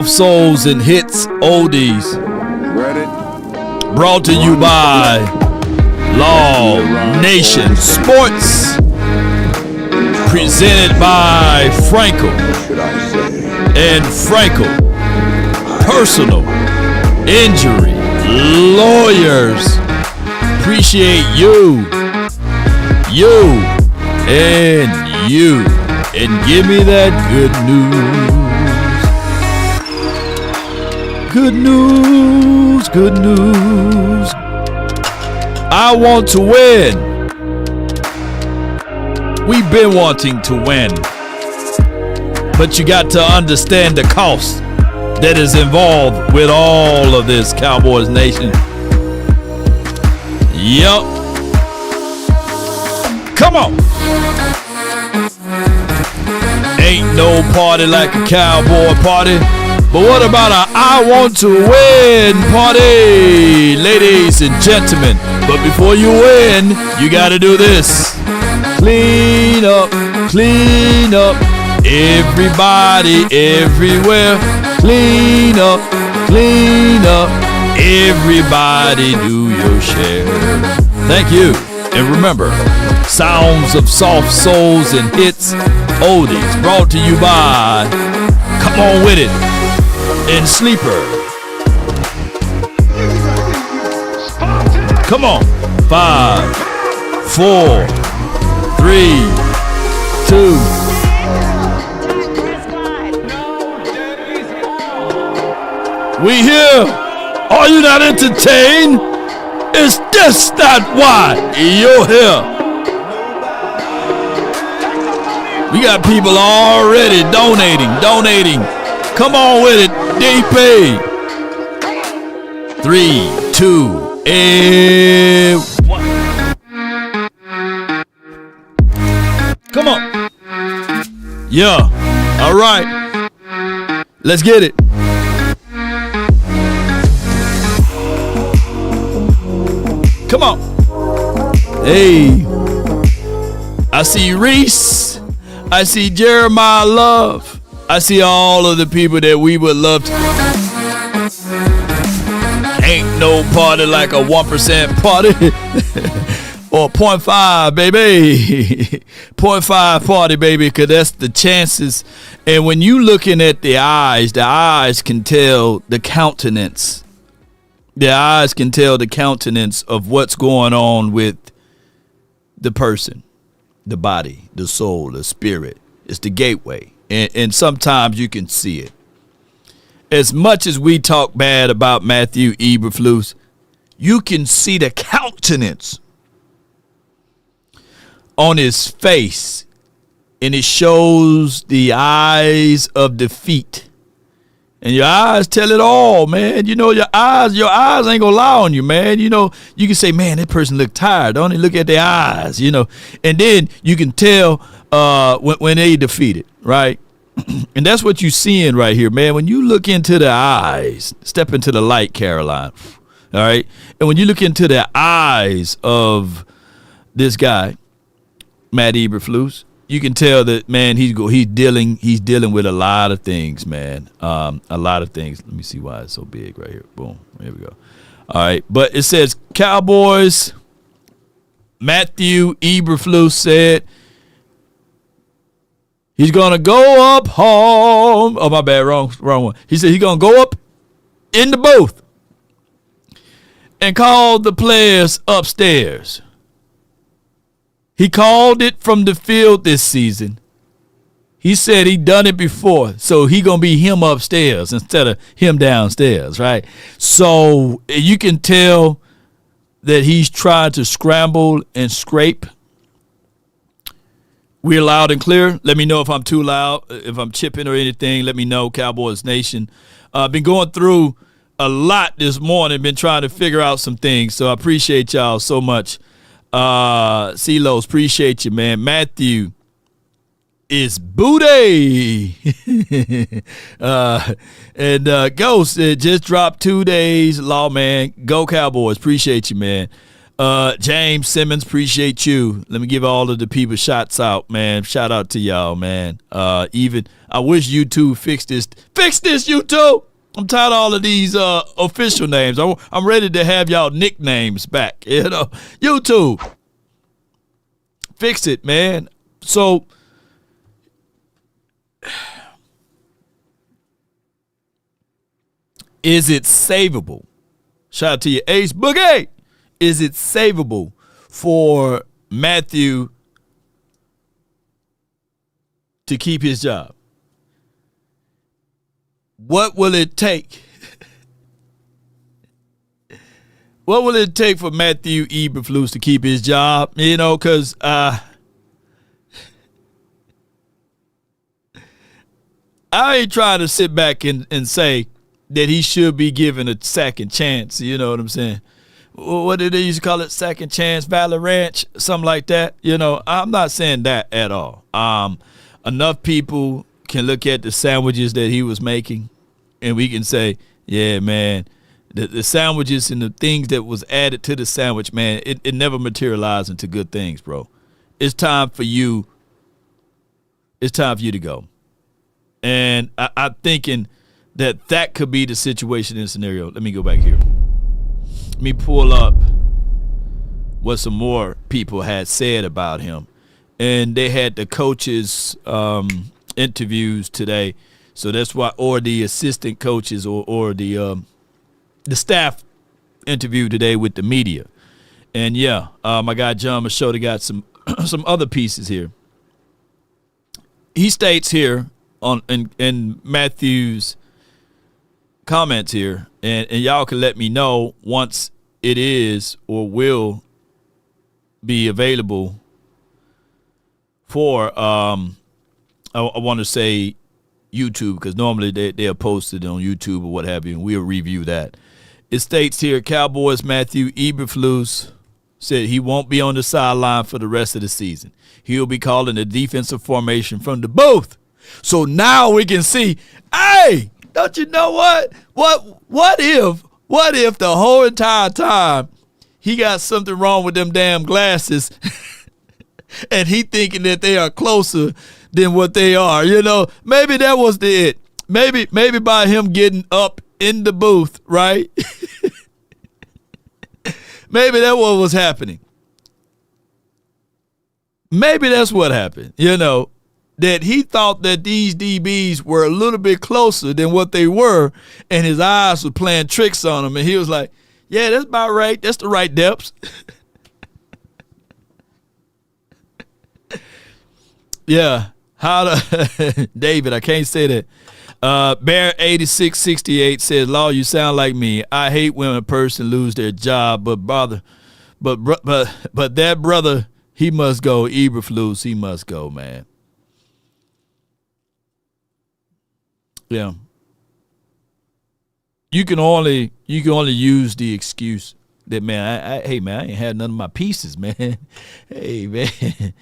Souls and hits oldies. Ready? Brought to you by Law Nation Sports. Presented by Frenkel and Frenkel. Personal injury lawyers. Appreciate you. And you. And give me that good news. Good news, good news. I want to win. We've been wanting to win. But you got to understand the cost that is involved with all of this, Cowboys Nation. Yup. Come on. Ain't no party like a cowboy party. But what about a I want to win party, ladies and gentlemen? But before you win, you got to do this. Clean up, everybody, everywhere. Clean up, everybody, do your share. Thank you. And remember, sounds of soft souls and hits oldies brought to you by Come On With It and Sleeper. Come on. 5, 4, 3, 2. We here. Are you not entertained? Is this not why you're here? We got people already donating. Come on with it, DP. 3, 2, and 1. Come on. Yeah. All right. Let's get it. Come on. Hey. I see Reese. I see Jeremiah Love. I see all of the people that we would love to. Ain't no party like a 1% party. Or 0.5, baby. 0.5 party, baby, because that's the chances. And when you looking at the eyes can tell the countenance. The eyes can tell the countenance of what's going on with the person, the body, the soul, the spirit. It's the gateway. And sometimes you can see it. As much as we talk bad about Matthew Eberflus, you can see the countenance on his face. And it shows the eyes of defeat. And your eyes tell it all, man. You know, your eyes ain't gonna lie on you, man. You know, you can say, man, that person look tired. Don't they look at their eyes, you know? And then you can tell when they defeated, right? And that's what you're seeing right here, man. When you look into the eyes, step into the light, Caroline. All right. And when you look into the eyes of this guy, Matt Eberflus, you can tell that, man, he's dealing with a lot of things, man. A lot of things. Let me see why it's so big right here. Boom. Here we go. All right. But it says Cowboys. Matthew Eberflus said he's going to go up home. Oh, my bad. Wrong one. He said he's going to go up in the booth and call the players upstairs. He called it from the field this season. He said he done it before, so he going to be him upstairs instead of him downstairs, right? So you can tell that he's trying to scramble and scrape. We're loud and clear. Let me know if I'm too loud, if I'm chipping or anything. Let me know, Cowboys Nation. I've been going through a lot this morning, been trying to figure out some things, so I appreciate y'all so much. CeeLos, appreciate you, man. Matthew is booty. And Ghost, it just dropped 2 days. Law, man. Go Cowboys. Appreciate you, man. James Simmons, appreciate you. Let me give all of the people shots out, man. Shout out to y'all, man. Even I wish YouTube fix this. Fix this, YouTube. I'm tired of all of these official names. I'm ready to have y'all nicknames back. You know, YouTube, fix it, man. So, is it savable? Shout out to you, Ace Boogie. Is it savable for Matthew to keep his job? What will it take? What will it take for Matthew Eberflus to keep his job? You know, because I ain't trying to sit back and say that he should be given a second chance. You know what I'm saying? What did they used to call it? Second chance, Valley Ranch, something like that. You know, I'm not saying that at all. Enough people can look at the sandwiches that he was making, and we can say, yeah, man, the sandwiches and the things that was added to the sandwich, man, it never materialized into good things, bro. It's time for you. It's time for you to go. And I'm thinking that could be the situation and scenario. Let me go back here. Let me pull up what some more people had said about him. And they had the coaches' interviews today. So that's why, or the assistant coaches or the staff interview today with the media. And yeah, my guy John Machota got some some other pieces here. He states here in Matthew's comments here, and y'all can let me know once it is or will be available for I want to say YouTube, because normally they are posted on YouTube or what have you, and we'll review that. It states here, Cowboys Matthew Eberflus said he won't be on the sideline for the rest of the season. He'll be calling the defensive formation from the booth. So now we can see, hey, don't you know what? What if the whole entire time he got something wrong with them damn glasses and he thinking that they are closer than what they are? You know, maybe that was it. Maybe by him getting up in the booth, right? Maybe that's what was happening. Maybe that's what happened, you know, that he thought that these DBs were a little bit closer than what they were, and his eyes were playing tricks on him, and he was like, yeah, that's about right. That's the right depths. Yeah. David, I can't say that. Bear 8668 says, Law, you sound like me. I hate when a person lose their job, but that brother, he must go. Eberflus, he must go, man. Yeah. You can only use the excuse that, man, hey man, I ain't had none of my pieces, man. Hey man,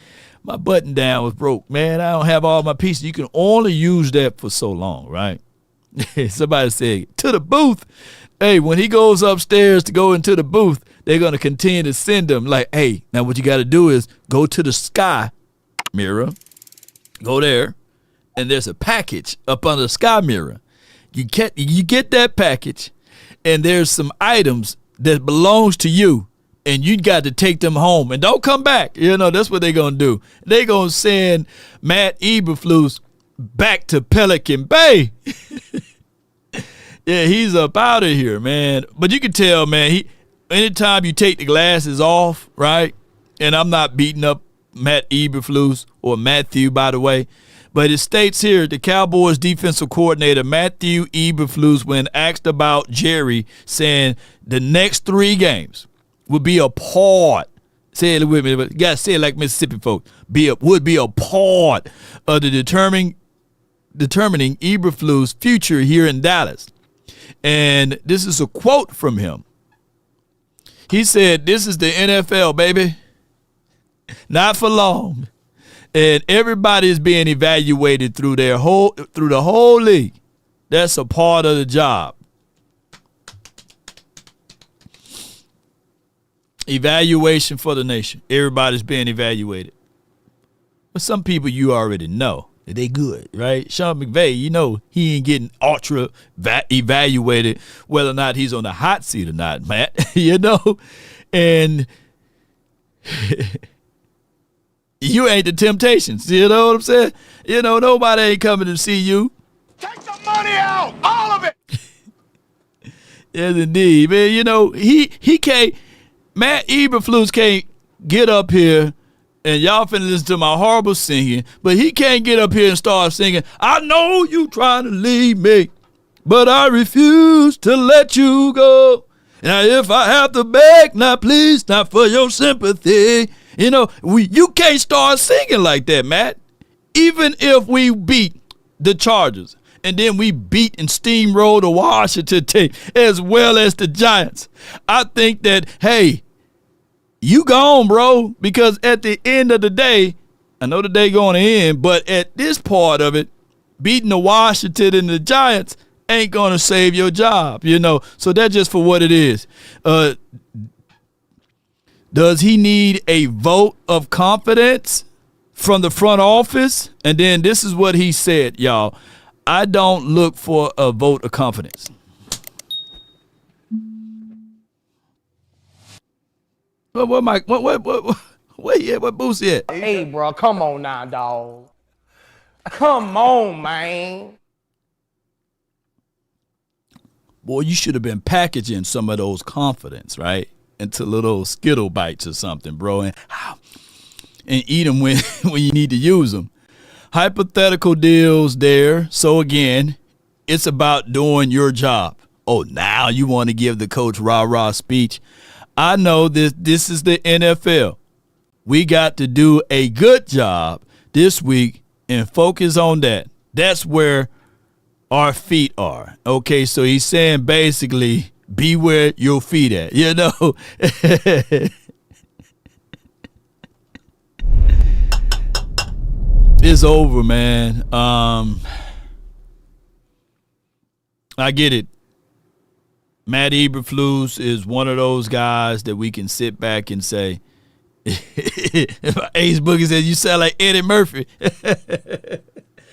my button down was broke, man. I don't have all my pieces. You can only use that for so long, right? Somebody said, to the booth. Hey, when he goes upstairs to go into the booth, they're going to continue to send him like, hey, now what you got to do is go to the sky mirror, go there, and there's a package up under the sky mirror. You get that package, and there's some items that belongs to you, and you got to take them home and don't come back. You know, that's what they're going to do. They're going to send Matt Eberflus back to Pelican Bay. Yeah, he's up out of here, man. But you can tell, man, anytime you take the glasses off, right, and I'm not beating up Matt Eberflus or Matthew, by the way, but it states here, the Cowboys defensive coordinator, Matthew Eberflus, when asked about Jerry, saying the next 3 games would be a part. Say it with me, but you got to say it like Mississippi folks. Would be a part of the determining Eberflus' future here in Dallas. And this is a quote from him. He said, "This is the NFL, baby. Not for long. And everybody is being evaluated through the whole league. That's a part of the job." Evaluation for the nation. Everybody's being evaluated. But some people you already know that they good, right? Sean McVay, you know he ain't getting ultra evaluated whether or not he's on the hot seat or not, Matt. You know? And you ain't the Temptations. You know what I'm saying? You know, nobody ain't coming to see you. Take the money out, all of it. Yes, indeed, man. You know, he can't, Matt Eberflus can't get up here and y'all finna listen to my horrible singing, but he can't get up here and start singing, I know you trying to leave me, but I refuse to let you go. Now, if I have to beg, now please, not for your sympathy. You know, you can't start singing like that, Matt. Even if we beat the Chargers, and then we beat and steamroll the Washington team as well as the Giants, I think that, hey, you gone, bro, because at the end of the day, I know the day going to end, but at this part of it, beating the Washington and the Giants ain't going to save your job, you know. So that's just for what it is. Does he need a vote of confidence from the front office? And then this is what he said, y'all. I don't look for a vote of confidence. What Boosie at? Hey, bro, come on now, dog. Come on, man. Boy, you should have been packaging some of those confidence, right, into little Skittle bites or something, bro, and eat them when you need to use them. Hypothetical deals there. So again, it's about doing your job. Oh, now you want to give the coach rah-rah speech. I know this is the NFL. We got to do a good job this week and focus on that. That's where our feet are. Okay, so he's saying basically be where your feet at, you know. It's over, man. I get it. Matt Eberflus is one of those guys that we can sit back and say, Ace Boogie says, you sound like Eddie Murphy.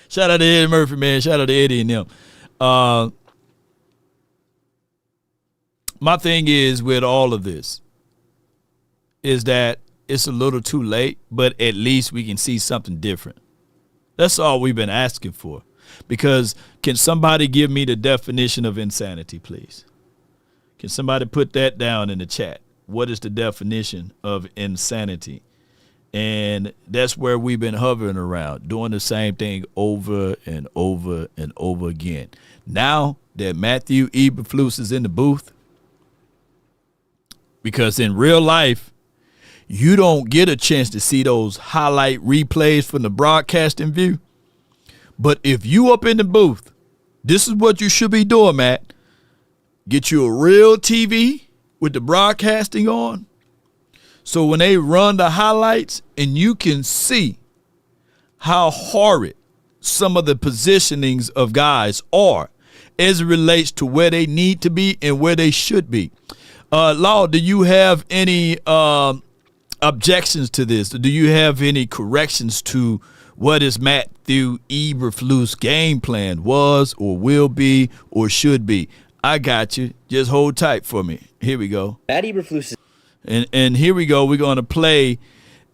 Shout out to Eddie Murphy, man. Shout out to Eddie and them. My thing is with all of this is that it's a little too late, but at least we can see something different. That's all we've been asking for. Because can somebody give me the definition of insanity, please? Can somebody put that down in the chat? What is the definition of insanity? And that's where we've been hovering around, doing the same thing over and over and over again. Now that Matthew Eberflus is in the booth, because in real life, you don't get a chance to see those highlight replays from the broadcasting view. But if you up in the booth, this is what you should be doing, Matt. Get you a real TV with the broadcasting on. So when they run the highlights and you can see how horrid some of the positionings of guys are as it relates to where they need to be and where they should be. Law, do you have any objections to this? Do you have any corrections to what is Matthew Eberflus' game plan was or will be or should be? I got you. Just hold tight for me. Here we go. Matt Eberflus. And here we go. We're going to play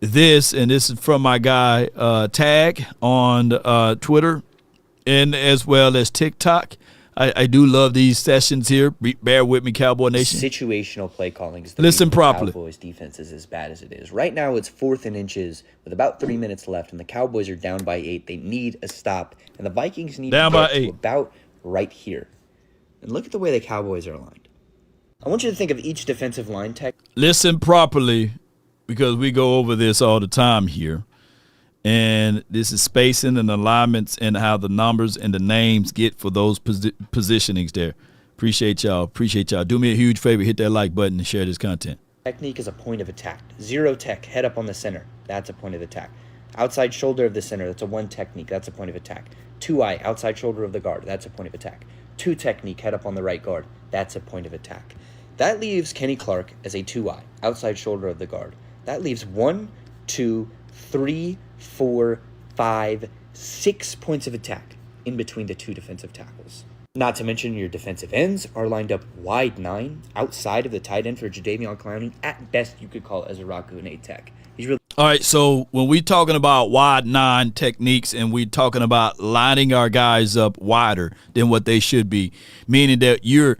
this, and this is from my guy Tag on Twitter and as well as TikTok. I do love these sessions here. Bear with me, Cowboy Nation. Situational play calling is the Listen properly. Cowboys defense is as bad as it is. Right now it's 4th and inches with about 3 minutes left, and the Cowboys are down by 8. They need a stop, and the Vikings need down to by get 8. to about right here. And look at the way the Cowboys are aligned. I want you to think of each defensive line tech. Listen properly, because we go over this all the time here. And this is spacing and alignments and how the numbers and the names get for those positionings there. Appreciate y'all. Appreciate y'all. Do me a huge favor. Hit that like button and share this content. Technique is a point of attack. 0 tech, head up on the center. That's a point of attack. Outside shoulder of the center. That's a 1 technique. That's a point of attack. 2-eye, outside shoulder of the guard. That's a point of attack. 2 technique, head up on the right guard. That's a point of attack. That leaves Kenny Clark as a 2-eye, outside shoulder of the guard. That leaves 1, 2, 3, 4, 5, 6 points of attack in between the two defensive tackles. Not to mention your defensive ends are lined up wide 9 outside of the tight end for Jadeveon Clowney. At best, you could call it as a Raku and a tech. He's really All right, so when we're talking about wide 9 techniques and we're talking about lining our guys up wider than what they should be, meaning that you're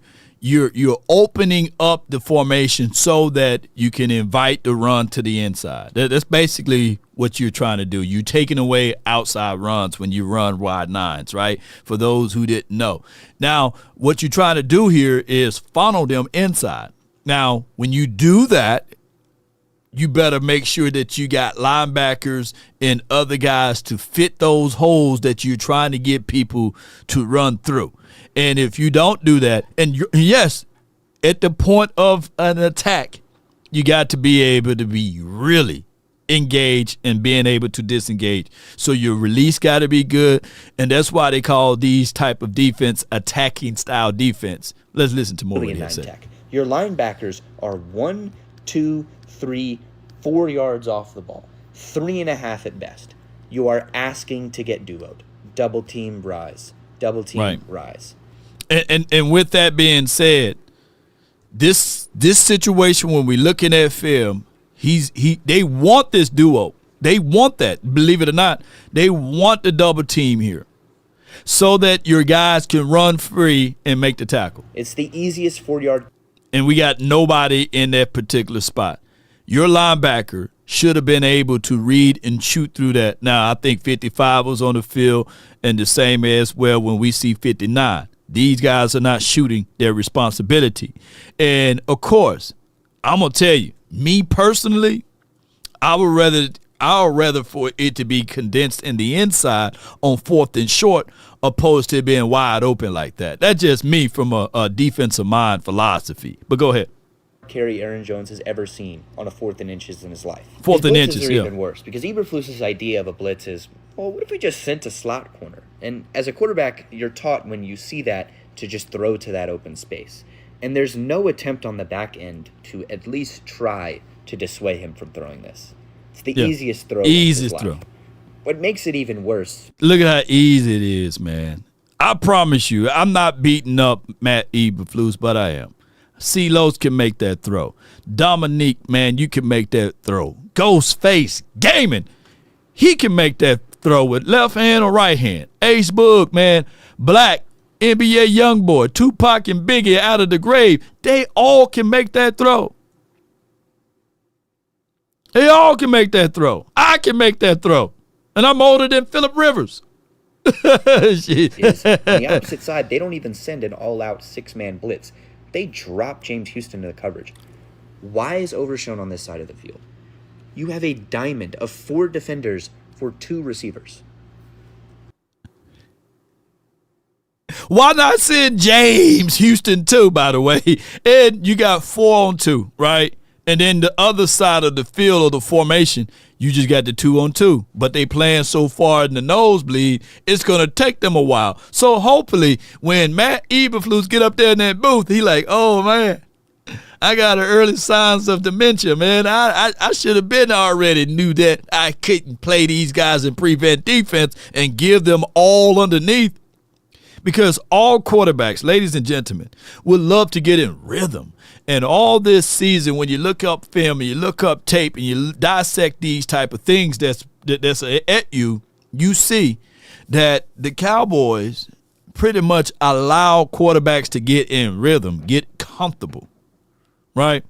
opening up the formation so that you can invite the run to the inside. That's basically what you're trying to do. You're taking away outside runs when you run wide 9s, right? For those who didn't know. Now, what you're trying to do here is funnel them inside. Now, when you do that, you better make sure that you got linebackers and other guys to fit those holes that you're trying to get people to run through. And if you don't do that, and yes, at the point of an attack, you got to be able to be really engaged and being able to disengage. So your release got to be good, and that's why they call these type of defense attacking style defense. Let's listen to more of what he said. Your linebackers are 1, 2, 3, 4 yards off the ball, 3.5 at best. You are asking to get duoed. Double team, rise. Double team, rise. And with that being said, this situation when we're looking at film, they want this duo. They want that. Believe it or not, they want the double team here, so that your guys can run free and make the tackle. It's the easiest 4-yard. And we got nobody in that particular spot. Your linebacker should have been able to read and shoot through that. Now, I think 55 was on the field, and the same as well when we see 59. These guys are not shooting their responsibility. And, of course, I'm going to tell you, me personally, I would rather for it to be condensed in the inside on 4th and short opposed to being wide open like that. That's just me from a defensive mind philosophy. But go ahead. Carry Aaron Jones has ever seen on a 4th and inches in his life. 4th and inches, are even worse because Eberflus's idea of a blitz is, well, what if we just sent a slot corner? And as a quarterback, you're taught when you see that to just throw to that open space. And there's no attempt on the back end to at least try to dissuade him from throwing this. It's the easiest throw. Easiest throw. What makes it even worse. Look at how easy it is, man. I promise you, I'm not beating up Matt Eberflus, but I am. C-Los can make that throw. Dominique, man, you can make that throw. Ghostface Gaming, he can make that throw with left hand or right hand. Ace Boog, man, Black, NBA Youngboy, Tupac and Biggie out of the grave. They all can make that throw. They all can make that throw. I can make that throw. And I'm older than Phillip Rivers. On the opposite side, they don't even send an all-out 6-man blitz. They drop James Houston to the coverage. Why is Odor shown on this side of the field? You have a diamond of 4 defenders for 2 receivers. Why not send James Houston too, by the way? And you got 4 on 2, right? And then the other side of the field or the formation, you just got the 2 on 2. But they playing so far in the nosebleed, it's going to take them a while. So hopefully when Matt Eberflus get up there in that booth, he like, oh, man, I got early signs of dementia, man. I should have been already knew that I couldn't play these guys in prevent defense and give them all underneath. Because all quarterbacks, ladies and gentlemen, would love to get in rhythm. And all this season, when you look up film and you look up tape and you dissect these type of things that's at you, you see that the Cowboys pretty much allow quarterbacks to get in rhythm, get comfortable, right?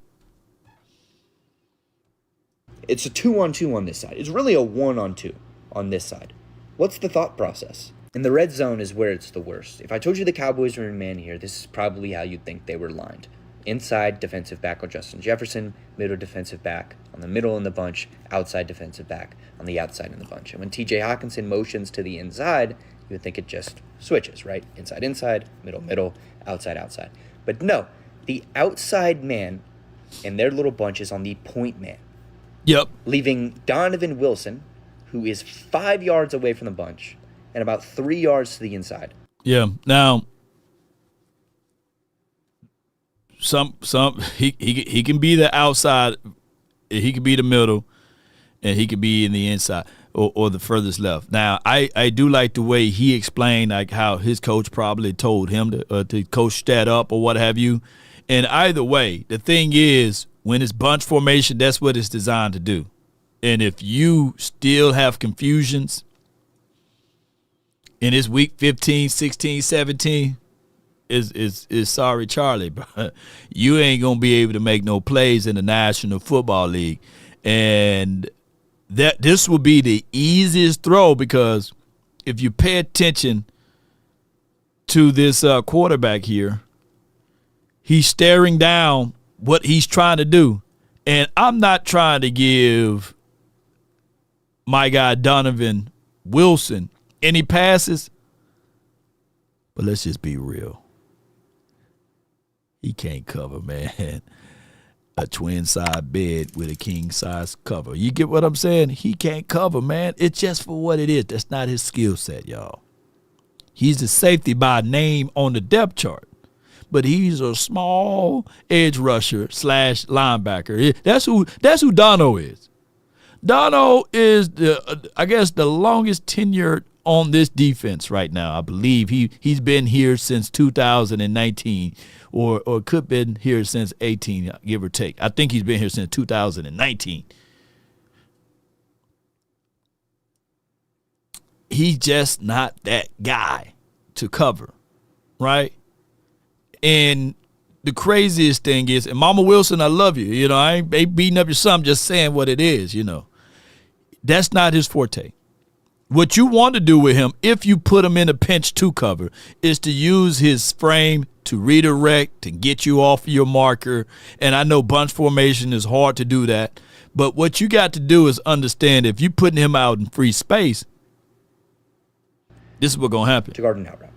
It's a 2-on-2 on this side. It's really a 1-on-2 on this side. What's the thought process? In the red zone is where it's the worst. If I told you the Cowboys were in man here, this is probably how you'd think they were lined. Inside defensive back on Justin Jefferson, middle defensive back on the middle in the bunch, outside defensive back on the outside in the bunch. And when TJ Hawkinson motions to the inside, you would think it just switches, right? Inside, inside, middle, middle, outside, outside. But no, the outside man in their little bunch is on the point man. Yep. Leaving Donovan Wilson, who is 5 yards away from the bunch, and about 3 yards to the inside. Yeah. Now, he can be the outside, he can be the middle, and he can be in the inside or the furthest left. Now, I do like the way he explained like how his coach probably told him to coach that up or what have you. And either way, the thing is, when it's bunch formation, that's what it's designed to do. And if you still have confusions and it's week 15, 16, 17, is sorry, Charlie, but you ain't going to be able to make no plays in the National Football League. And this will be the easiest throw, because if you pay attention to this quarterback here, he's staring down what he's trying to do. And I'm not trying to give my guy Donovan Wilson any passes, but let's just be real. He can't cover, man, a twin side bed with a king size cover. You get what I'm saying? He can't cover, man. It's just for what it is. That's not his skill set, y'all. He's the safety by name on the depth chart, but he's a small edge rusher / linebacker. That's who Dono is. Dono is the longest tenured on this defense right now. I believe he's been here since 2019, or could have been here since 18, give or take. I think he's been here since 2019. He's just not that guy to cover, right? And the craziest thing is, and Mama Wilson, I love you. You know, I ain't beating up your son, I'm just saying what it is, you know. That's not his forte. What you want to do with him, if you put him in a pinch two cover, is to use his frame to redirect, to get you off of your marker. And I know bunch formation is hard to do that. But what you got to do is understand, if you're putting him out in free space, this is what's going to happen. To guard an out route.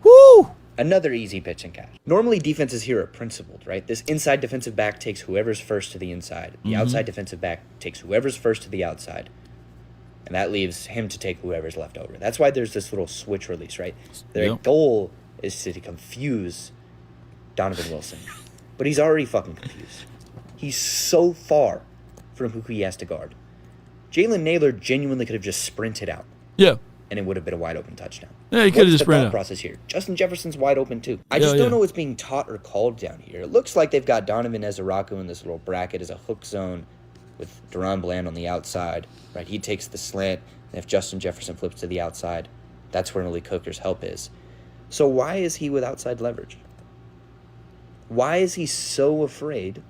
Woo! Another easy pitch and catch. Normally, defenses here are principled, right? This inside defensive back takes whoever's first to the inside. The outside defensive back takes whoever's first to the outside. And that leaves him to take whoever's left over. That's why there's this little switch release, right? Their goal is to confuse Donovan Wilson. But he's already fucking confused. He's so far from who he has to guard. Jalen Naylor genuinely could have just sprinted out. Yeah. And it would have been a wide open touchdown. Yeah, he could have just sprinted out. Process here. Justin Jefferson's wide open too. I just don't know what's being taught or called down here. It looks like they've got Donovan Ezeraku in this little bracket as a hook zone with Deron Bland on the outside. Right, he takes the slant, and if Justin Jefferson flips to the outside, that's where Malik Hooker's help is. So why is he with outside leverage? Why is he so afraid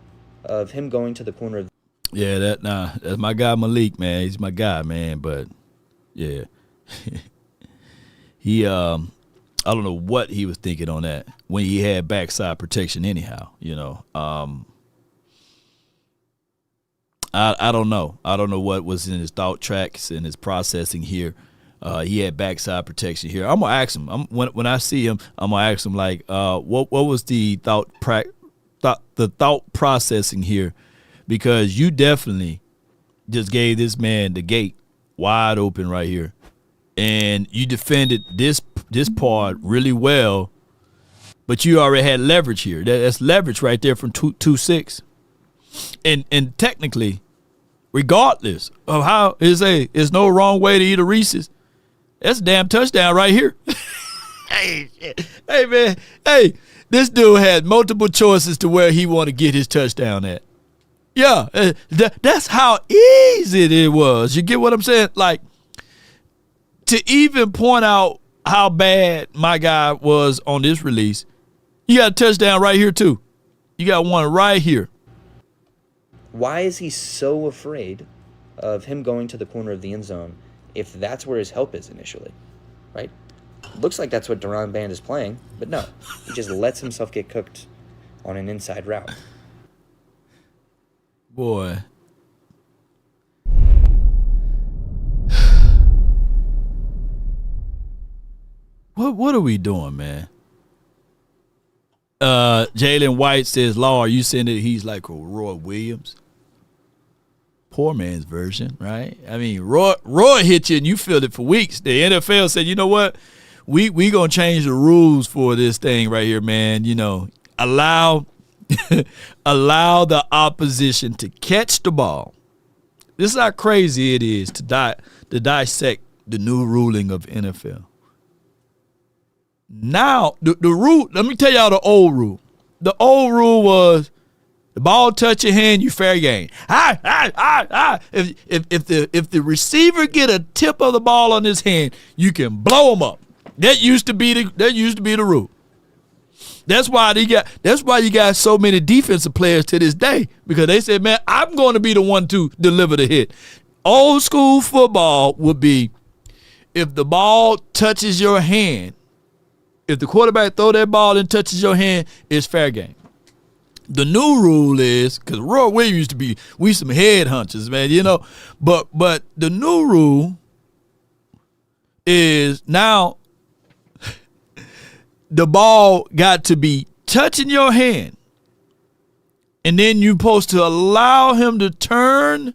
of him going to the corner of? Yeah, that's my guy Malik, man. He's my guy, man. But yeah, he I don't know what he was thinking on that when he had backside protection. Anyhow, you know, I don't know. I don't know what was in his thought tracks and his processing here. He had backside protection here. I'm gonna ask him. When I see him, I'm gonna ask him like, what was the thought processing here? Because you definitely just gave this man the gate wide open right here, and you defended this part really well. But you already had leverage here. That's leverage right there from 2-6. And technically, regardless of how there's no wrong way to eat a Reese's, that's a damn touchdown right here. Hey man, this dude had multiple choices to where he want to get his touchdown at. Yeah, that's how easy it was. You get what I'm saying? Like, to even point out how bad my guy was on this release, you got a touchdown right here too. You got one right here. Why is he so afraid of him going to the corner of the end zone if that's where his help is initially, right? Looks like that's what Deron Band is playing, but no. He just lets himself get cooked on an inside route. Boy. What are we doing, man? Jalen White says, Law, are you saying that he's like a Roy Williams? Poor man's version, right? I mean, Roy hit you and you feel it for weeks. The NFL said, you know what? We gonna change the rules for this thing right here, man. You know, allow allow the opposition to catch the ball. This is how crazy it is to dissect the new ruling of NFL. Now, the rule, let me tell y'all the old rule. The old rule was the ball touch your hand, you fair game. If the receiver get a tip of the ball on his hand, you can blow him up. That used to be the rule. That's why you got so many defensive players to this day, because they said, man, I'm going to be the one to deliver the hit. Old school football would be if the ball touches your hand, if the quarterback throw that ball and touches your hand, it's fair game. The new rule is, because Roy Williams used to be, we some head hunchers, man, you know. But the new rule is now the ball got to be touching your hand, and then you're supposed to allow him to turn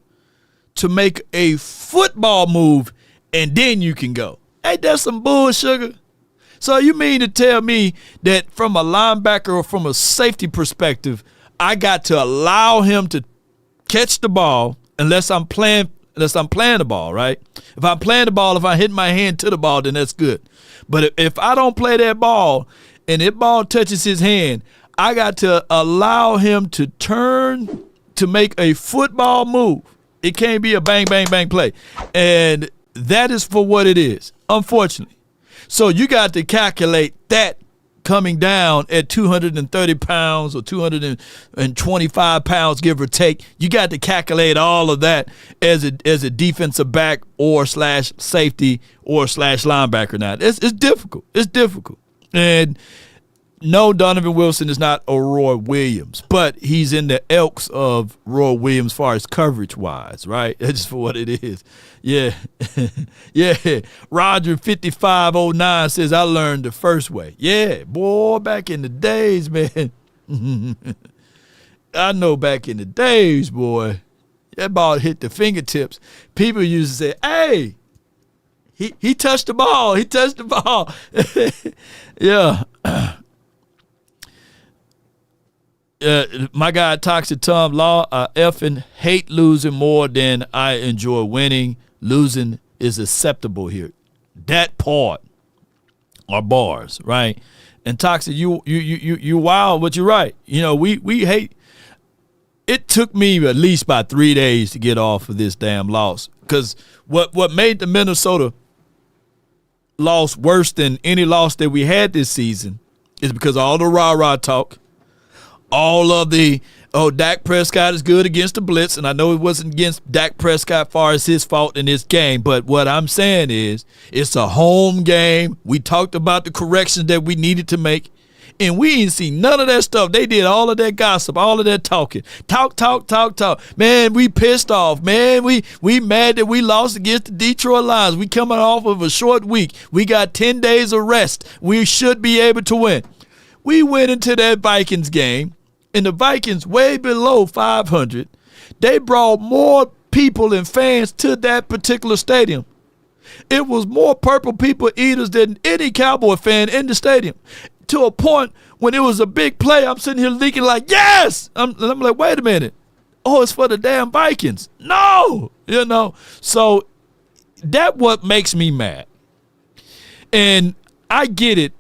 to make a football move, and then you can go. Ain't that some bull sugar? So you mean to tell me that from a linebacker or from a safety perspective, I got to allow him to catch the ball unless I'm playing the ball, right? If I'm playing the ball, if I hit my hand to the ball, then that's good. But if I don't play that ball and that ball touches his hand, I got to allow him to turn to make a football move. It can't be a bang, bang, bang play. And that is for what it is, unfortunately. So you got to calculate that coming down at 230 pounds or 225 pounds, give or take. You got to calculate all of that as a defensive back or slash safety or slash linebacker now. It's difficult. It's difficult. And no, Donovan Wilson is not a Roy Williams, but he's in the elks of Roy Williams as far as coverage-wise, right? That's just for what it is. Yeah. Yeah. Roger 5509 says, I learned the first way. Yeah, boy, back in the days, man. I know back in the days, boy, that ball hit the fingertips. People used to say, hey, he touched the ball. He touched the ball. Yeah. My guy, Toxic Tom Law, I effing hate losing more than I enjoy winning. Losing is acceptable here. That part are bars, right? And Toxic, you wild, but you're right. You know, we hate. It took me at least about 3 days to get off of this damn loss, because what made the Minnesota loss worse than any loss that we had this season is because all the rah-rah talk. All of the, Dak Prescott is good against the blitz, and I know it wasn't against Dak Prescott far as his fault in this game, but what I'm saying is it's a home game. We talked about the corrections that we needed to make, and we ain't seen none of that stuff. They did all of that gossip, all of that talking. Talk. Man, we pissed off. Man, we mad that we lost against the Detroit Lions. We coming off of a short week. We got 10 days of rest. We should be able to win. We went into that Vikings game, and the Vikings way below 500. They brought more people and fans to that particular stadium. It was more purple people eaters than any Cowboy fan in the stadium. To a point when it was a big play, I'm sitting here leaking like, yes! I'm like, wait a minute. Oh, it's for the damn Vikings. No! You know, so that's what makes me mad. And I get it.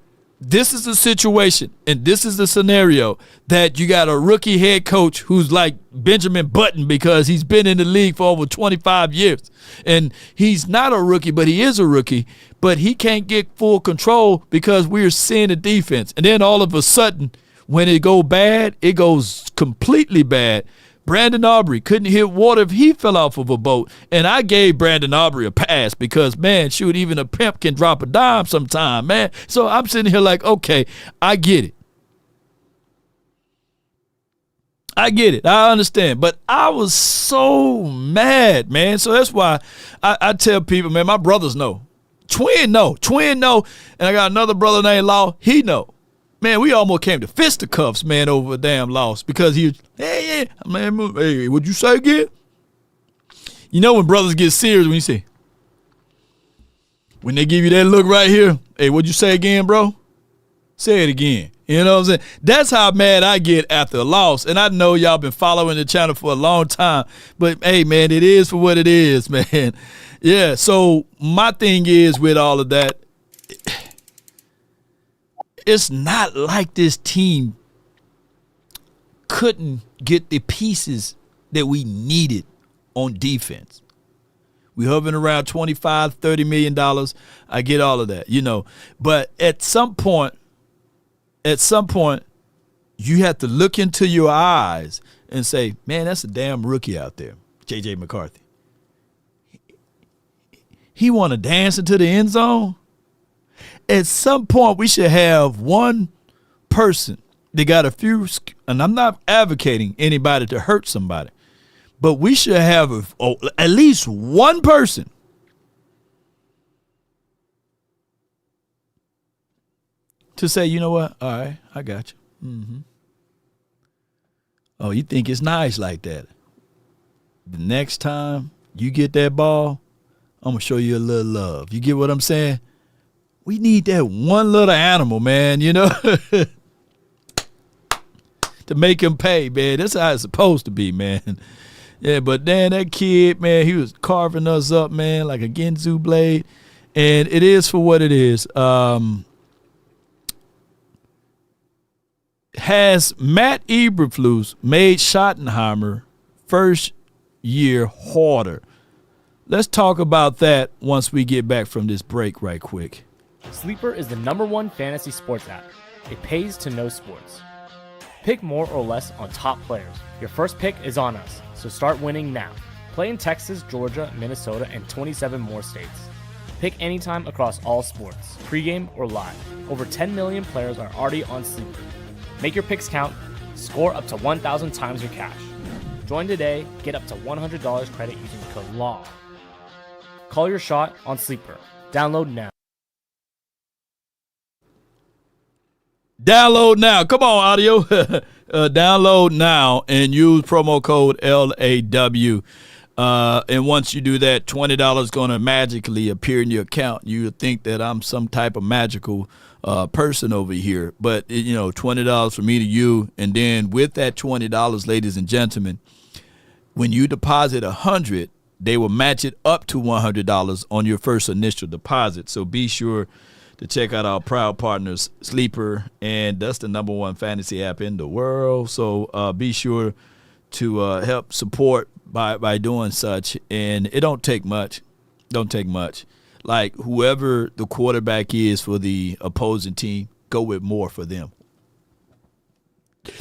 This is a situation, and this is the scenario that you got a rookie head coach who's like Benjamin Button because he's been in the league for over 25 years. And he's not a rookie, but he is a rookie. But he can't get full control because we're seeing the defense. And then all of a sudden, when it go bad, it goes completely bad. Brandon Aubrey couldn't hit water if he fell off of a boat. And I gave Brandon Aubrey a pass because, man, shoot, even a pimp can drop a dime sometime, man. So I'm sitting here like, okay, I get it. I understand. But I was so mad, man. So that's why I tell people, man, my brothers know. Twin know. And I got another brother named Law. He know. Man, we almost came to fisticuffs, man, over a damn loss because he was, hey, what'd you say again? You know when brothers get serious when you say, when they give you that look right here, hey, what'd you say again, bro? Say it again. You know what I'm saying? That's how mad I get after a loss. And I know y'all been following the channel for a long time. But, hey, man, it is for what it is, man. Yeah, so my thing is with all of that, it's not like this team couldn't get the pieces that we needed on defense. We hovering around $25, $30 million. I get all of that, you know. But at some point, you have to look into your eyes and say, man, that's a damn rookie out there, J.J. McCarthy. He want to dance into the end zone? At some point, we should have one person that got a few, and I'm not advocating anybody to hurt somebody, but we should have at least one person to say, you know what? All right, I got you. Mm-hmm. Oh, you think it's nice like that? The next time you get that ball, I'm going to show you a little love. You get what I'm saying? We need that one little animal, man, you know, to make him pay, man. That's how it's supposed to be, man. Yeah, but then that kid, man, he was carving us up, man, like a Ginzu blade. And it is for what it is. Has Matt Eberflus made Schottenheimer first year harder? Let's talk about that once we get back from this break right quick. Sleeper is the #1 fantasy sports app. It pays to know sports. Pick more or less on top players. Your first pick is on us, so start winning now. Play in Texas, Georgia, Minnesota, and 27 more states. Pick anytime across all sports, pregame or live. Over 10 million players are already on Sleeper. Make your picks count. Score up to 1,000 times your cash. Join today. Get up to $100 credit using code LAW. Call your shot on Sleeper. Download now. Download now. Come on, audio. Download now and use promo code LAW. And once you do that, $20 is going to magically appear in your account. You would think that I'm some type of magical person over here. But, you know, $20 from me to you. And then with that $20, ladies and gentlemen, when you deposit $100, they will match it up to $100 on your first initial deposit. So be sure to check out our proud partners, Sleeper, and that's the #1 fantasy app in the world. So be sure to help support by doing such. And it don't take much. Like whoever the quarterback is for the opposing team, go with more for them.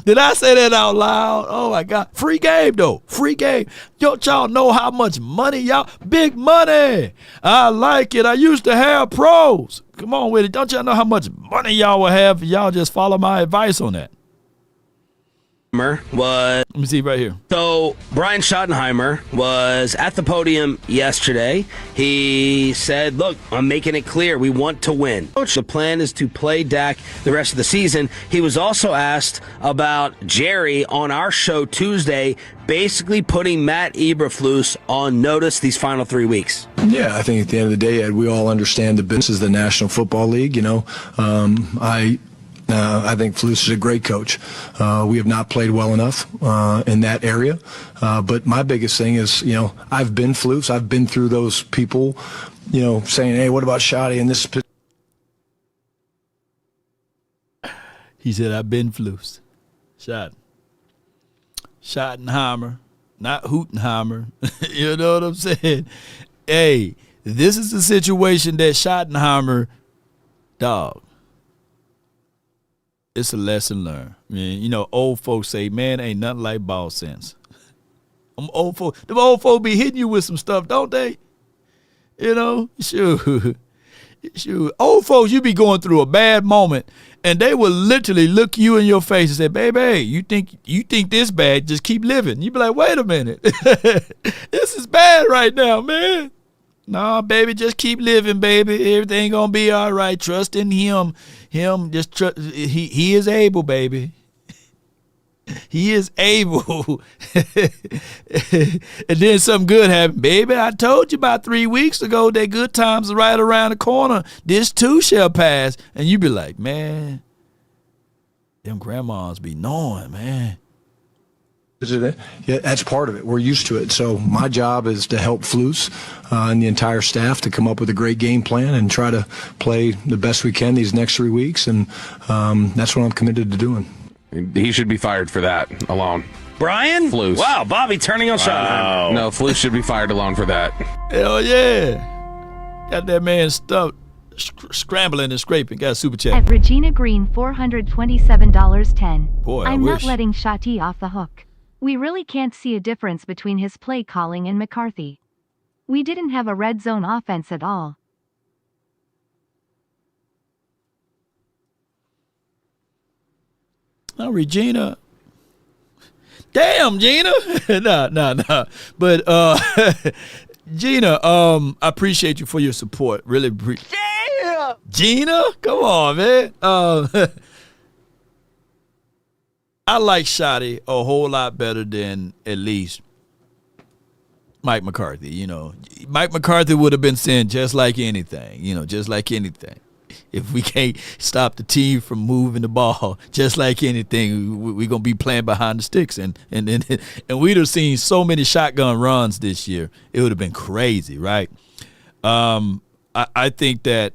Did I say that out loud? Oh, my God. Free game, though. Free game. Don't y'all know how much money y'all? Big money. I like it. I used to have pros. Come on with it. Don't y'all know how much money y'all will have if y'all just follow my advice on that? Was Let me see right here. So Brian Schottenheimer was at the podium yesterday. He said, look, I'm making it clear we want to win. The plan is to play Dak the rest of the season. He was also asked about Jerry on our show Tuesday, basically putting Matt Eberflus on notice these final 3 weeks. Yeah, I think at the end of the day, Ed, we all understand the business is the National Football League. You know, I think Flus is a great coach. We have not played well enough in that area. But my biggest thing is, you know, I've been Flus. I've been through those people, you know, saying, hey, what about Shotty in this? He said, I've been Flus. Schottenheimer, not Hootenheimer. You know what I'm saying? Hey, this is the situation that Schottenheimer, dog. It's a lesson learned. I mean, you know, old folks say, man, ain't nothing like ball sense. Them old folks be hitting you with some stuff, don't they? You know, sure. Old folks, you be going through a bad moment, and they will literally look you in your face and say, baby, you think this bad, just keep living. You be like, wait a minute. This is bad right now, man. Nah, baby, just keep living, baby. Everything gonna be all right. Trust in him. Just trust. He is able, baby. He is able. And then something good happened. Baby, I told you about 3 weeks ago that good times are right around the corner. This too shall pass. And you be like, man, Them grandmas be knowing, man. Yeah, that's part of it. We're used to it. So my job is to help Flus and the entire staff to come up with a great game plan and try to play the best we can these next 3 weeks. And that's what I'm committed to doing. He should be fired for that alone. Brian? Flus. Wow, Bobby turning on Schottenheimer. No, Flus should be fired alone for that. Hell yeah. Got that man stuck, scrambling and scraping. Got a super chat. At Regina Green, $427.10. Boy, I'm I not wish. letting Shati off the hook. We really can't see a difference between his play calling and McCarthy. We didn't have a red zone offense at all. Oh, Regina. Damn, Gina. Nah. But Gina, I appreciate you for your support. Really Damn. Gina? Come on, man. I like Shotty a whole lot better than at least Mike McCarthy. You know, Mike McCarthy would have been saying just like anything, just like anything. If we can't stop the team from moving the ball, just like anything, we're going to be playing behind the sticks. And we'd have seen so many shotgun runs this year. It would have been crazy, right? I think that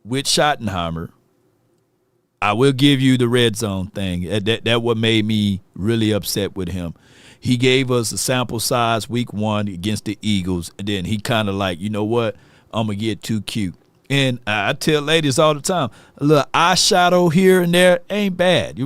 with Schottenheimer, I will give you the red zone thing. That what made me really upset with him. He gave us a sample size week 1 against the Eagles, and then he kind of like, you know what, I'm going to get too cute. And I tell ladies all the time, a little eyeshadow here and there ain't bad,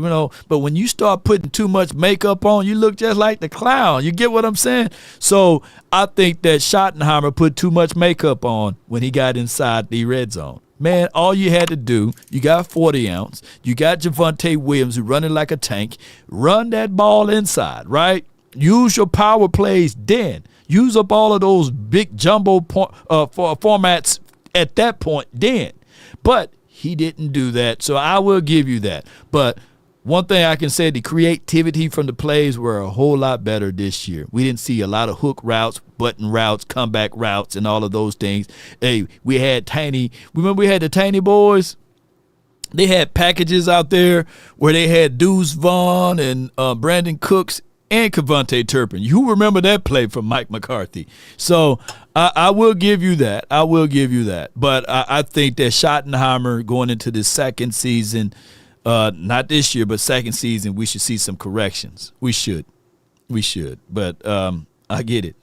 but when you start putting too much makeup on, you look just like the clown. You get what I'm saying? So I think that Schottenheimer put too much makeup on when he got inside the red zone. Man, all you had to do, you got 40 ounce, you got Javonte Williams who running like a tank, run that ball inside, right? Use your power plays then. Use up all of those big jumbo formats at that point then. But he didn't do that, so I will give you that. But one thing I can say, the creativity from the plays were a whole lot better this year. We didn't see a lot of hook routes, button routes, comeback routes, and all of those things. Hey, we had the Tiny boys? They had packages out there where they had Deuce Vaughn and Brandon Cooks and Kevontae Turpin. You remember that play from Mike McCarthy. So I will give you that. But I think that Schottenheimer going into the second season, not this year, but second season, we should see some corrections. We should. But I get it.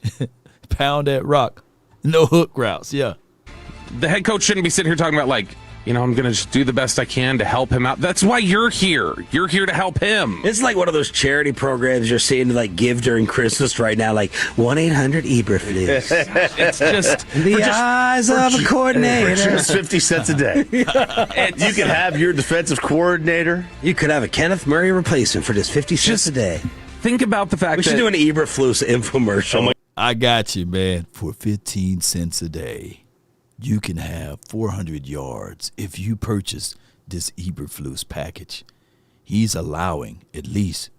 Pound that rock. No hook routes. Yeah. The head coach shouldn't be sitting here talking about, I'm going to just do the best I can to help him out. That's why you're here. You're here to help him. It's like one of those charity programs you're seeing to give during Christmas right now, like 1-800-EBRFLUS. It's just the eyes of a coordinator. For just 50 cents a day. You could have your defensive coordinator. You could have a Kenneth Murray replacement for just 50 cents a day. Think about the fact we should do an Eberflus infomercial. I got you, man. For 15 cents a day. You can have 400 yards if you purchase this Eberflus package. He's allowing at least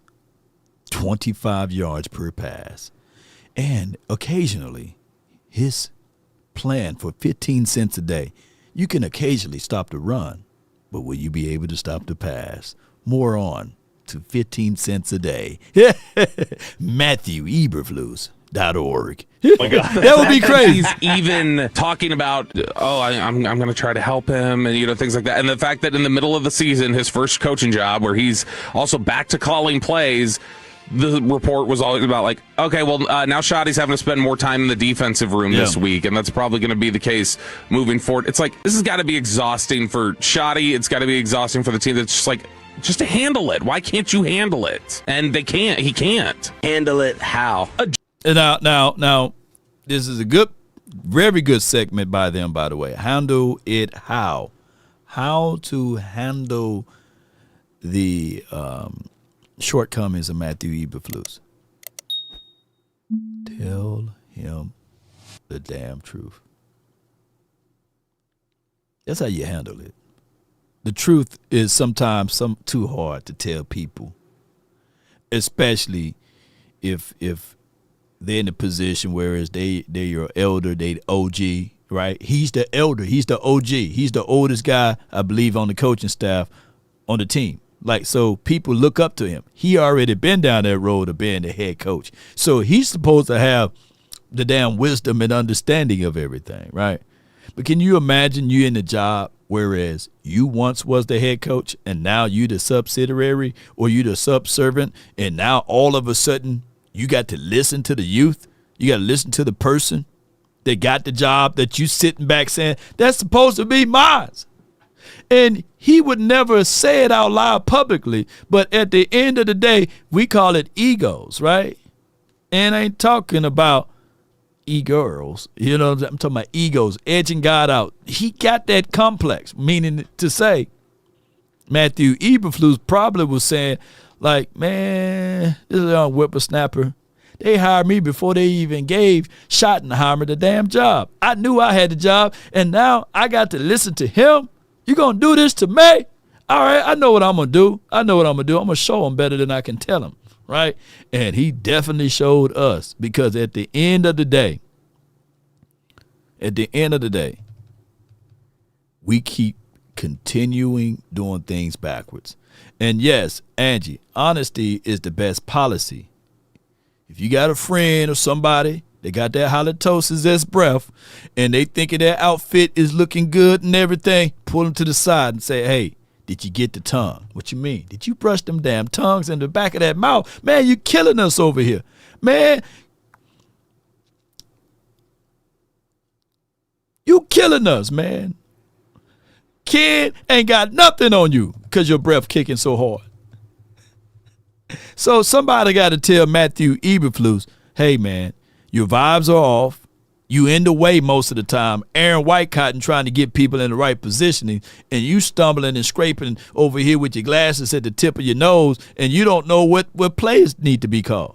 25 yards per pass. And occasionally, his plan for 15 cents a day, you can occasionally stop the run, but will you be able to stop the pass? More on to 15 cents a day. Matthew Eberflus.org. Oh my God. That would be crazy. He's even talking about, I'm going to try to help him and, things like that. And the fact that in the middle of the season, his first coaching job, where he's also back to calling plays, the report was always about now Shotty's having to spend more time in the defensive room this week, and that's probably going to be the case moving forward. It's this has got to be exhausting for Shotty. It's got to be exhausting for the team. That's just to handle it. Why can't you handle it? And they can't. He can't. Handle it how? Now, this is a very good segment by them, by the way. Handle it how? How to handle the shortcomings of Matthew Eberflus. Tell him the damn truth. That's how you handle it. The truth is sometimes too hard to tell people, especially if they're in a position whereas they're your elder, they OG, right? He's the elder, he's the OG, he's the oldest guy, I believe, on the coaching staff on the team, Like, so people look up to him. He already been down that road of being the head coach. So he's supposed to have the damn wisdom and understanding of everything, right? But can you imagine you in the job, whereas you once was the head coach and now you the subsidiary or you the subservient, and now all of a sudden you got to listen to the youth? You got to listen to the person that got the job that you sitting back saying, that's supposed to be mine. And he would never say it out loud publicly, but at the end of the day, we call it egos, right? And I ain't talking about e-girls, you know, I'm talking about egos, edging God out. He got that complex, meaning to say, Matthew Eberflus probably was saying, like, man, this is a whippersnapper. They hired me before they even gave Schottenheimer the damn job. I knew I had the job, and now I got to listen to him. You gonna do this to me? All right, I know what I'm gonna do. I'm gonna show him better than I can tell him, right? And he definitely showed us, because at the end of the day, we keep continuing doing things backwards. And yes, Angie, honesty is the best policy. If you got a friend or somebody, they got that halitosis as breath, and they thinking their outfit is looking good and everything, pull them to the side and say, hey, did you get the tongue? What you mean? Did you brush them damn tongues in the back of that mouth? Man, you killing us over here. Man, you killing us, man. Kid ain't got nothing on you because your breath kicking so hard. So somebody got to tell Matthew Eberflus, hey, man, your vibes are off. You in the way most of the time. Aaron Whitecotton trying to get people in the right positioning, and you stumbling and scraping over here with your glasses at the tip of your nose, and you don't know what plays need to be called.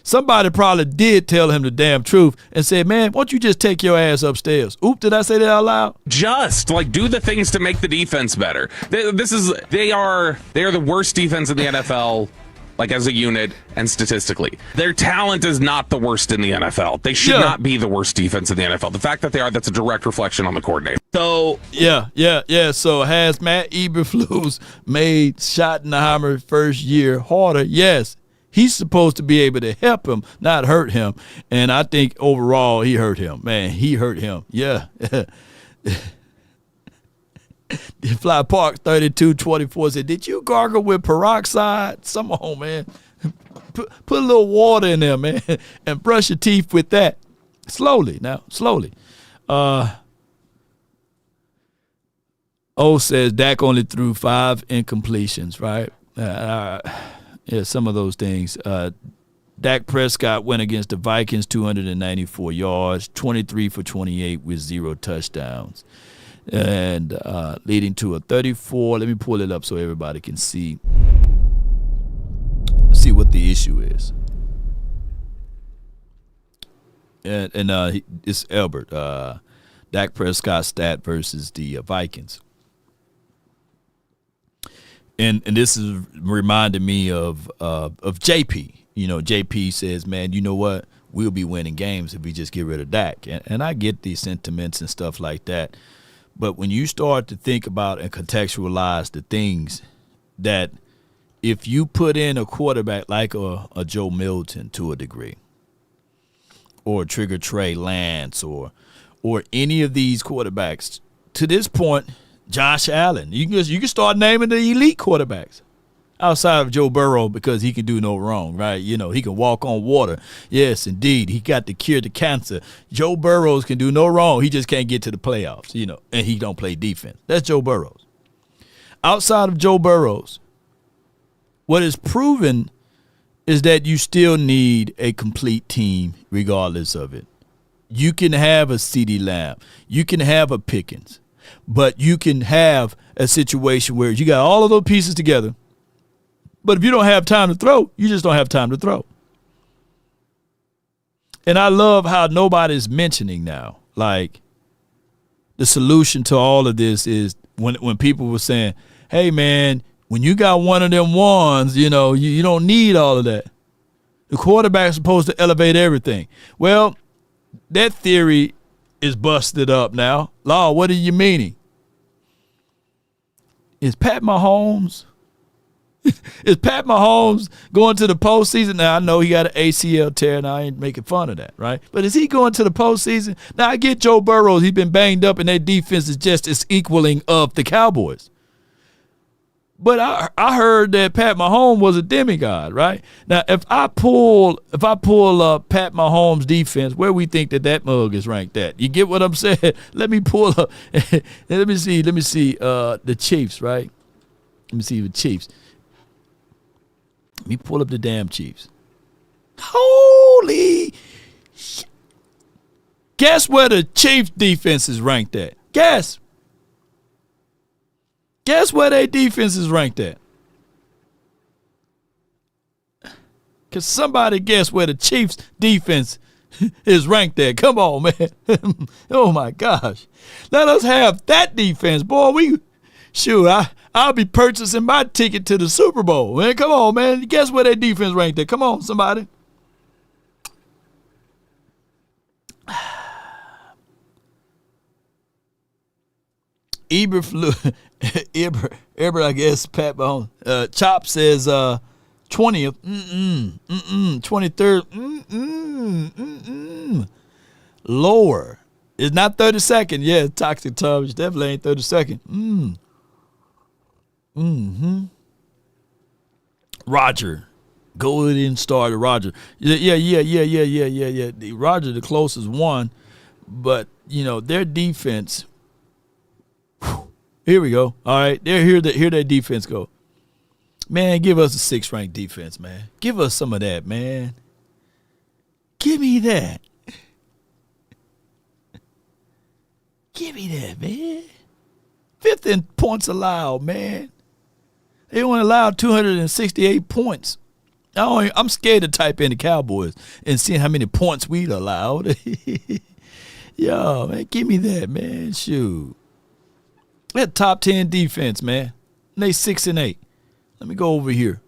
Somebody probably did tell him the damn truth and said, man, why don't you just take your ass upstairs? Oop, did I say that out loud? Just like do the things to make the defense better. They are the worst defense in the NFL, like as a unit and statistically. Their talent is not the worst in the NFL. They should not be the worst defense in the NFL. The fact that they are, that's a direct reflection on the coordinator. So yeah. So has Matt Eberflus made Schottenheimer's first year harder? Yes. He's supposed to be able to help him, not hurt him. And I think overall he hurt him. Man, he hurt him. Yeah. Fly Park 3224 said, did you gargle with peroxide? Come on, man. Put a little water in there, man, and brush your teeth with that. Slowly. O says Dak only threw 5 incompletions, right? Yeah, some of those things. Dak Prescott went against the Vikings, 294 yards, 23 for 28 with 0 touchdowns, and leading to a 34. Let me pull it up so everybody can see what the issue is. And it's Albert. Dak Prescott stat versus the Vikings. And this is reminding me of JP. You know, JP says, man, you know what? We'll be winning games if we just get rid of Dak. And I get these sentiments and stuff like that. But when you start to think about and contextualize the things that if you put in a quarterback like a Joe Milton to a degree, or Trigger Trey Lance, or any of these quarterbacks, to this point, Josh Allen. You can start naming the elite quarterbacks outside of Joe Burrow because he can do no wrong, right? You know, he can walk on water. Yes, indeed. He got the cure to cancer. Joe Burrows can do no wrong. He just can't get to the playoffs, you know, and he don't play defense. That's Joe Burrows. Outside of Joe Burrows, what is proven is that you still need a complete team regardless of it. You can have a CeeDee Lamb. You can have a Pickens. But you can have a situation where you got all of those pieces together, but if you don't have time to throw, you just don't have time to throw. And I love how nobody's mentioning now, like, the solution to all of this is when people were saying, hey, man, when you got one of them ones, you know, you don't need all of that. The quarterback's supposed to elevate everything. Well, that theory is busted up now. Law, what are you meaning? Is Pat Mahomes Is Pat Mahomes going to the postseason? Now, I know he got an ACL tear, and I ain't making fun of that, right? But is he going to the postseason? Now, I get Joe Burrow. He's been banged up, and their defense is just as equaling of the Cowboys. But I heard that Pat Mahomes was a demigod, right? Now, if I pull up Pat Mahomes' defense, where we think that mug is ranked at? You get what I'm saying? Let me pull up. Let me see the Chiefs, right? Let me see the Chiefs. Let me pull up the damn Chiefs. Holy shit. Guess where the Chiefs defense is ranked at? Guess where their defense is ranked at? Can somebody guess where the Chiefs defense is ranked at? Come on, man. Oh, my gosh. Let us have that defense. Boy, I'll be purchasing my ticket to the Super Bowl. Man, come on, man. Guess where their defense ranked at? Come on, somebody. Eber, I guess, Pat Mahomes. Chop says 20th. 23rd. Lower. It's not 32nd. Yeah, Toxic Tub. It's definitely ain't 32nd. Roger. Go ahead and start Roger. Yeah. Roger, the closest one. But, their defense. Here we go. All right. Here their defense go. Man, give us a 6th ranked defense, man. Give us some of that, man. Give me that. Give me that, man. 5th in points allowed, man. They only allowed 268 points. I'm scared to type in the Cowboys and seeing how many points we allowed. Yo, man, give me that, man. Shoot. That top 10 defense, man. And they 6-8. Let me go over here.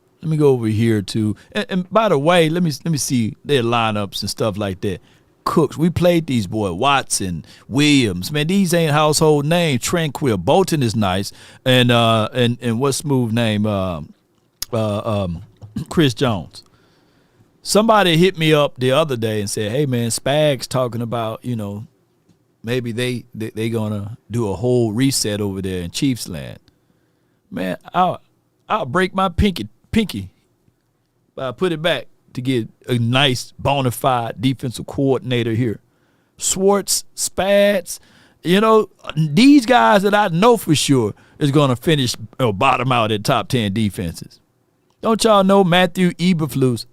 Too. And by the way, let me see their lineups and stuff like that. Cooks, we played these boys. Watson, Williams, man, these ain't household names. Tranquil, Bolton is nice, and what's smooth name? Chris Jones. Somebody hit me up the other day and said, "Hey man, Spags talking about maybe they gonna do a whole reset over there in Chiefs land." Man, I'll break my pinky, but I put it back to get a nice bona fide defensive coordinator here. Schwartz, Spags, these guys that I know for sure is gonna finish or bottom out at top 10 defenses. Don't y'all know Matthew Eberflus?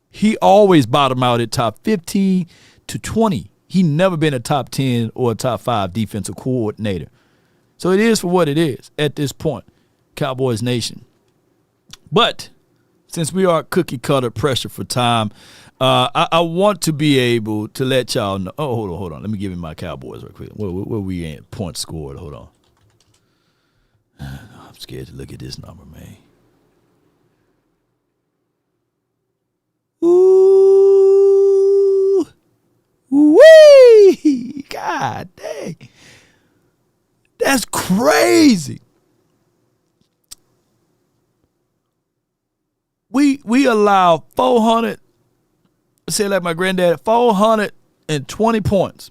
He always bottom out at top 15 to 20. He never been a top 10 or a top 5 defensive coordinator. So it is for what it is at this point, Cowboys Nation. But since we are cookie cutter pressure for time, I want to be able to let y'all know. Oh, hold on. Let me give you my Cowboys real quick. Where we at? Points scored. Hold on. I'm scared to look at this number, man. Ooh. Wee! God dang. That's crazy. We allow 400, say like my granddad, 420 points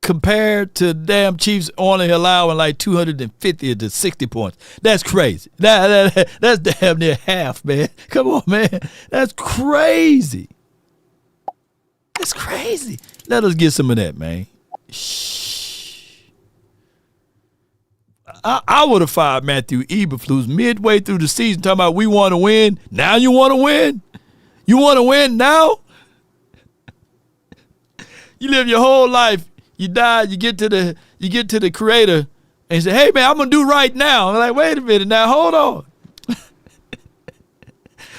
compared to damn Chiefs only allowing like 250 to 60 points. That's crazy. That's damn near half, man. Come on, man. That's crazy. That's crazy. Let us get some of that, man. Shh. I would have fired Matthew Eberflus midway through the season talking about we want to win. Now you want to win? You want to win now? You live your whole life. You die. You get to the creator and you say, "Hey man, I'm gonna do right now." I'm like, wait a minute, now hold on.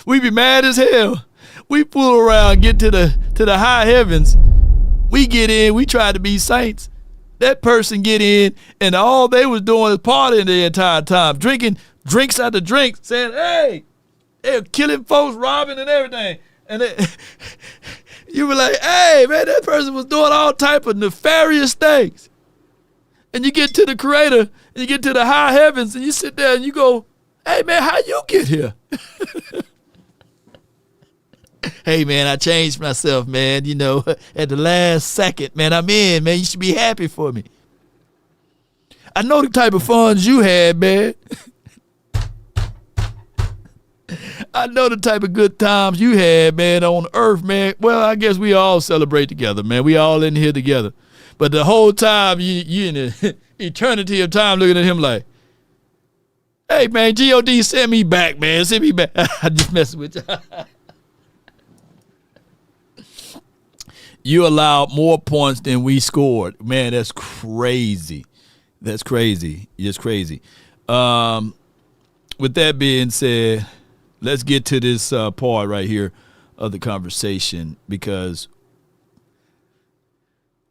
We be mad as hell. We fool around, get to the high heavens. We get in. We try to be saints. That person get in, and all they was doing is partying the entire time, drinking drinks after drinks, saying, "Hey," they're killing folks, robbing and everything. And you were like, "Hey, man, that person was doing all type of nefarious things." And you get to the creator, and you get to the high heavens, and you sit there and you go, Hey, man, how you get here? Hey, man, I changed myself, man. You know, at the last second, man, I'm in, man. You should be happy for me. I know the type of funds you had, man. I know the type of good times you had, man, on earth, man. Well, I guess we all celebrate together, man. We all in here together. But the whole time, you in the eternity of time looking at him like, hey, man, G.O.D., send me back, man. Send me back. I just messing with you. You allowed more points than we scored. Man, that's crazy. That's crazy. Just crazy. With that being said, let's get to this part right here of the conversation, because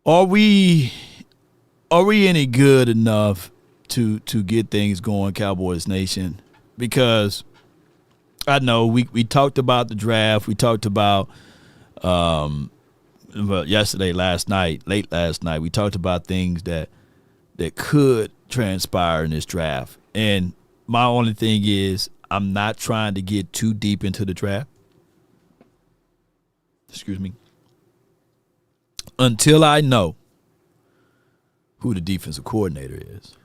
are we any good enough to get things going, Cowboys Nation? Because I know we talked about the draft. We talked about yesterday, late last night, we talked about things that could transpire in this draft. And my only thing is, I'm not trying to get too deep into the draft. Excuse me. Until I know who the defensive coordinator is.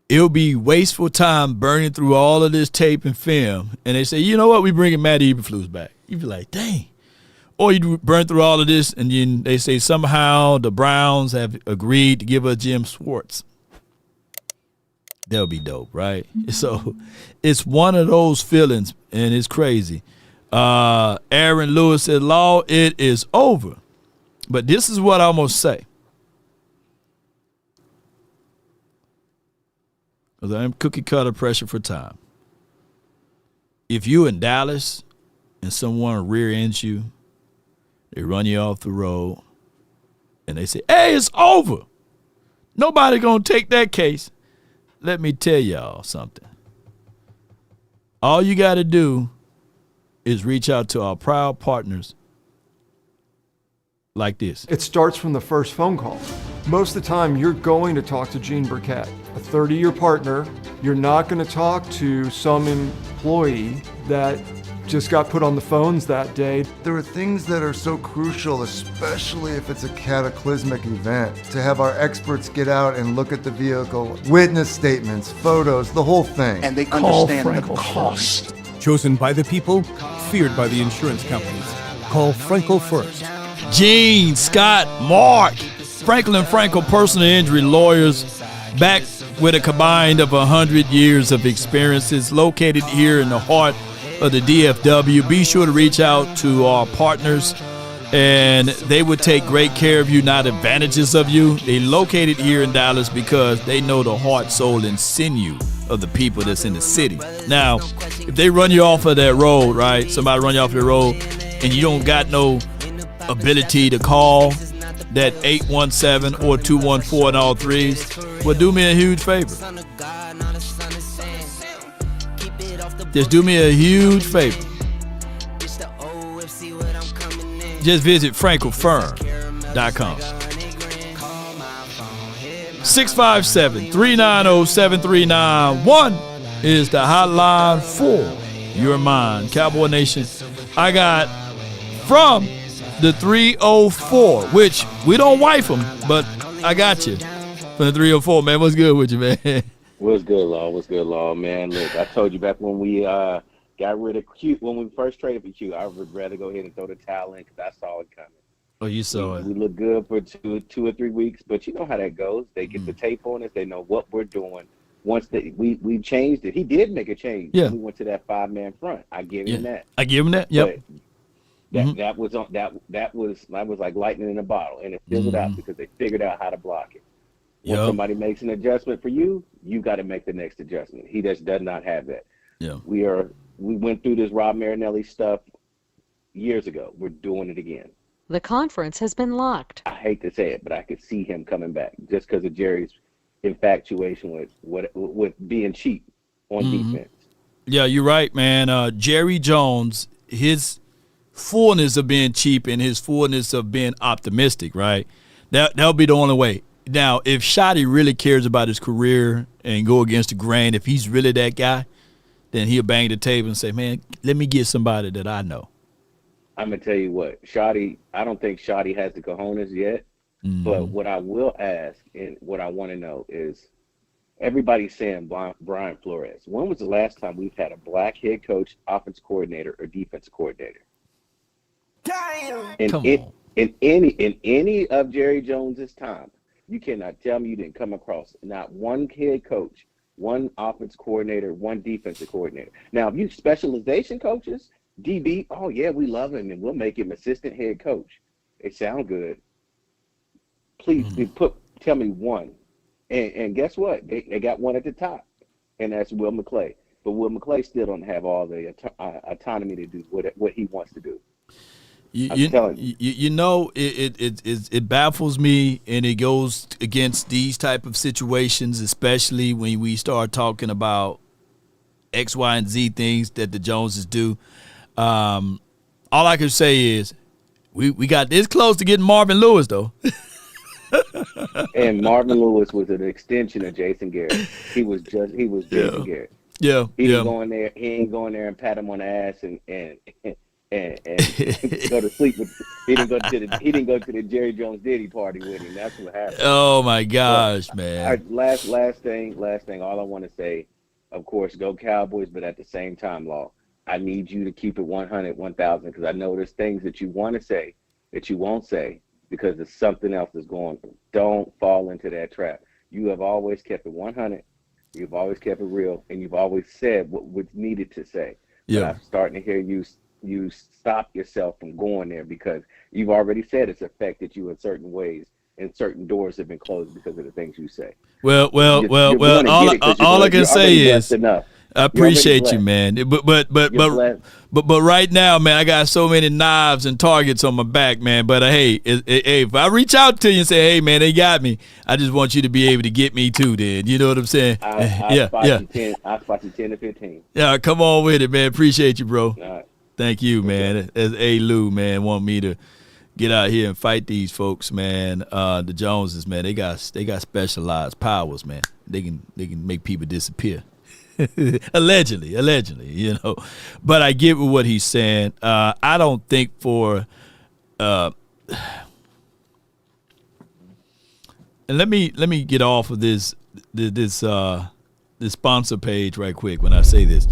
It'll be wasteful time burning through all of this tape and film, and they say, you know what, we bringing Matt Eberflus back. You'd be like, dang. Or you burn through all of this, and then they say somehow the Browns have agreed to give us Jim Schwartz. That'll be dope, right? So it's one of those feelings, and it's crazy. Aaron Lewis said, Law, it is over. But this is what I'm going to say. Because I'm cookie cutter pressure for time. If you in Dallas and someone rear ends you, they run you off the road, and they say, hey, it's over. Nobody going to take that case. Let me tell y'all something. All you got to do is reach out to our proud partners like this. It starts from the first phone call. Most of the time, you're going to talk to Gene Burkett, a 30-year partner. You're not going to talk to some employee that just got put on the phones that day. There are things that are so crucial, especially if it's a cataclysmic event, to have our experts get out and look at the vehicle, witness statements, photos, the whole thing. And they Call understand Frenkel the cost. Chosen by the people, feared by the insurance companies. Call Frenkel first. Gene, Scott, Mark, Frenkel and Frenkel personal injury lawyers, back with a combined of 100 years of experiences, located here in the heart of the DFW. Be sure to reach out to our partners, and they would take great care of you, not advantages of you. They located here in Dallas because they know the heart, soul, and sinew of the people that's in the city. Now, if they run you off of that road, right, somebody run you off the road, and you don't got no ability to call that 817 or 214 and all threes, well, do me a huge favor. Just do me a huge favor. Just visit FrenkelFirm.com. 657-390-7391 is the hotline for your mind. Cowboy Nation, I got from the 304, which we don't wife them, but I got you from the 304, man. What's good with you, man? What's good, Law? What's good, Law? Man, look, I told you back when we got rid of Q, when we first traded for Q, I would rather go ahead and throw the towel in because I saw it coming. Oh, you saw it. We look good for two or 3 weeks, but you know how that goes. They get the tape on us. They know what we're doing. Once we changed it, he did make a change. Yeah. We went to that 5-man front. I give him that. I give him that. Yep. That was like lightning in a bottle, and it fizzled out because they figured out how to block it. When somebody makes an adjustment for you, you got to make the next adjustment. He just does not have that. Yeah. We went through this Rob Marinelli stuff years ago. We're doing it again. The conference has been locked. I hate to say it, but I could see him coming back just because of Jerry's infatuation with being cheap on defense. Yeah, you're right, man. Jerry Jones, his fullness of being cheap and his fullness of being optimistic, right? That'll be the only way. Now, if Shotty really cares about his career and go against the grain, if he's really that guy, then he'll bang the table and say, man, let me get somebody that I know. I'm going to tell you what, Shotty, I don't think Shotty has the cojones yet. But what I will ask and what I want to know is everybody's saying Brian Flores. When was the last time we've had a black head coach, offense coordinator, or defense coordinator? Damn. In any of Jerry Jones's time, you cannot tell me you didn't come across not one head coach, one offense coordinator, one defensive coordinator. Now, if you specialization coaches, DB, oh yeah, we love him and we'll make him assistant head coach. It sounds good. Please tell me one. And guess what? They got one at the top, and that's Will McClay. But Will McClay still don't have all the autonomy to do what he wants to do. You know, it baffles me, and it goes against these type of situations, especially when we start talking about X, Y, and Z things that the Joneses do. All I can say is we got this close to getting Marvin Lewis, though. And Marvin Lewis was an extension of Jason Garrett. He was Jason Garrett. Yeah. He didn't go in there. He ain't go in there and pat him on the ass and go to sleep with. He didn't go to the Jerry Jones Diddy party with him. That's what happened. Oh my gosh, man. Last thing. All I want to say, of course, go Cowboys. But at the same time, Law, I need you to keep it 100, 1,000, because I know there's things that you want to say that you won't say, because there's something else that's going on. Don't fall into that trap. You have always kept it 100. You've always kept it real, and you've always said what was needed to say. Yeah. But I'm starting to hear you stop yourself from going there, because you've already said it's affected you in certain ways, and certain doors have been closed because of the things you say. Well. All I can say is I appreciate you, man. But right now, man, I got so many knives and targets on my back, man. But hey, if I reach out to you and say, hey, man, they got me, I just want you to be able to get me too. Then you know what I'm saying? I spot you 10 to 15. Yeah, come on with it, man. Appreciate you, bro. All right. Thank you, man. As A. Lou, man, want me to get out here and fight these folks, man. The Joneses, man, they got specialized powers, man. They can make people disappear. allegedly, you know. But I get what he's saying. I don't think for and let me get off of this sponsor page right quick when I say this.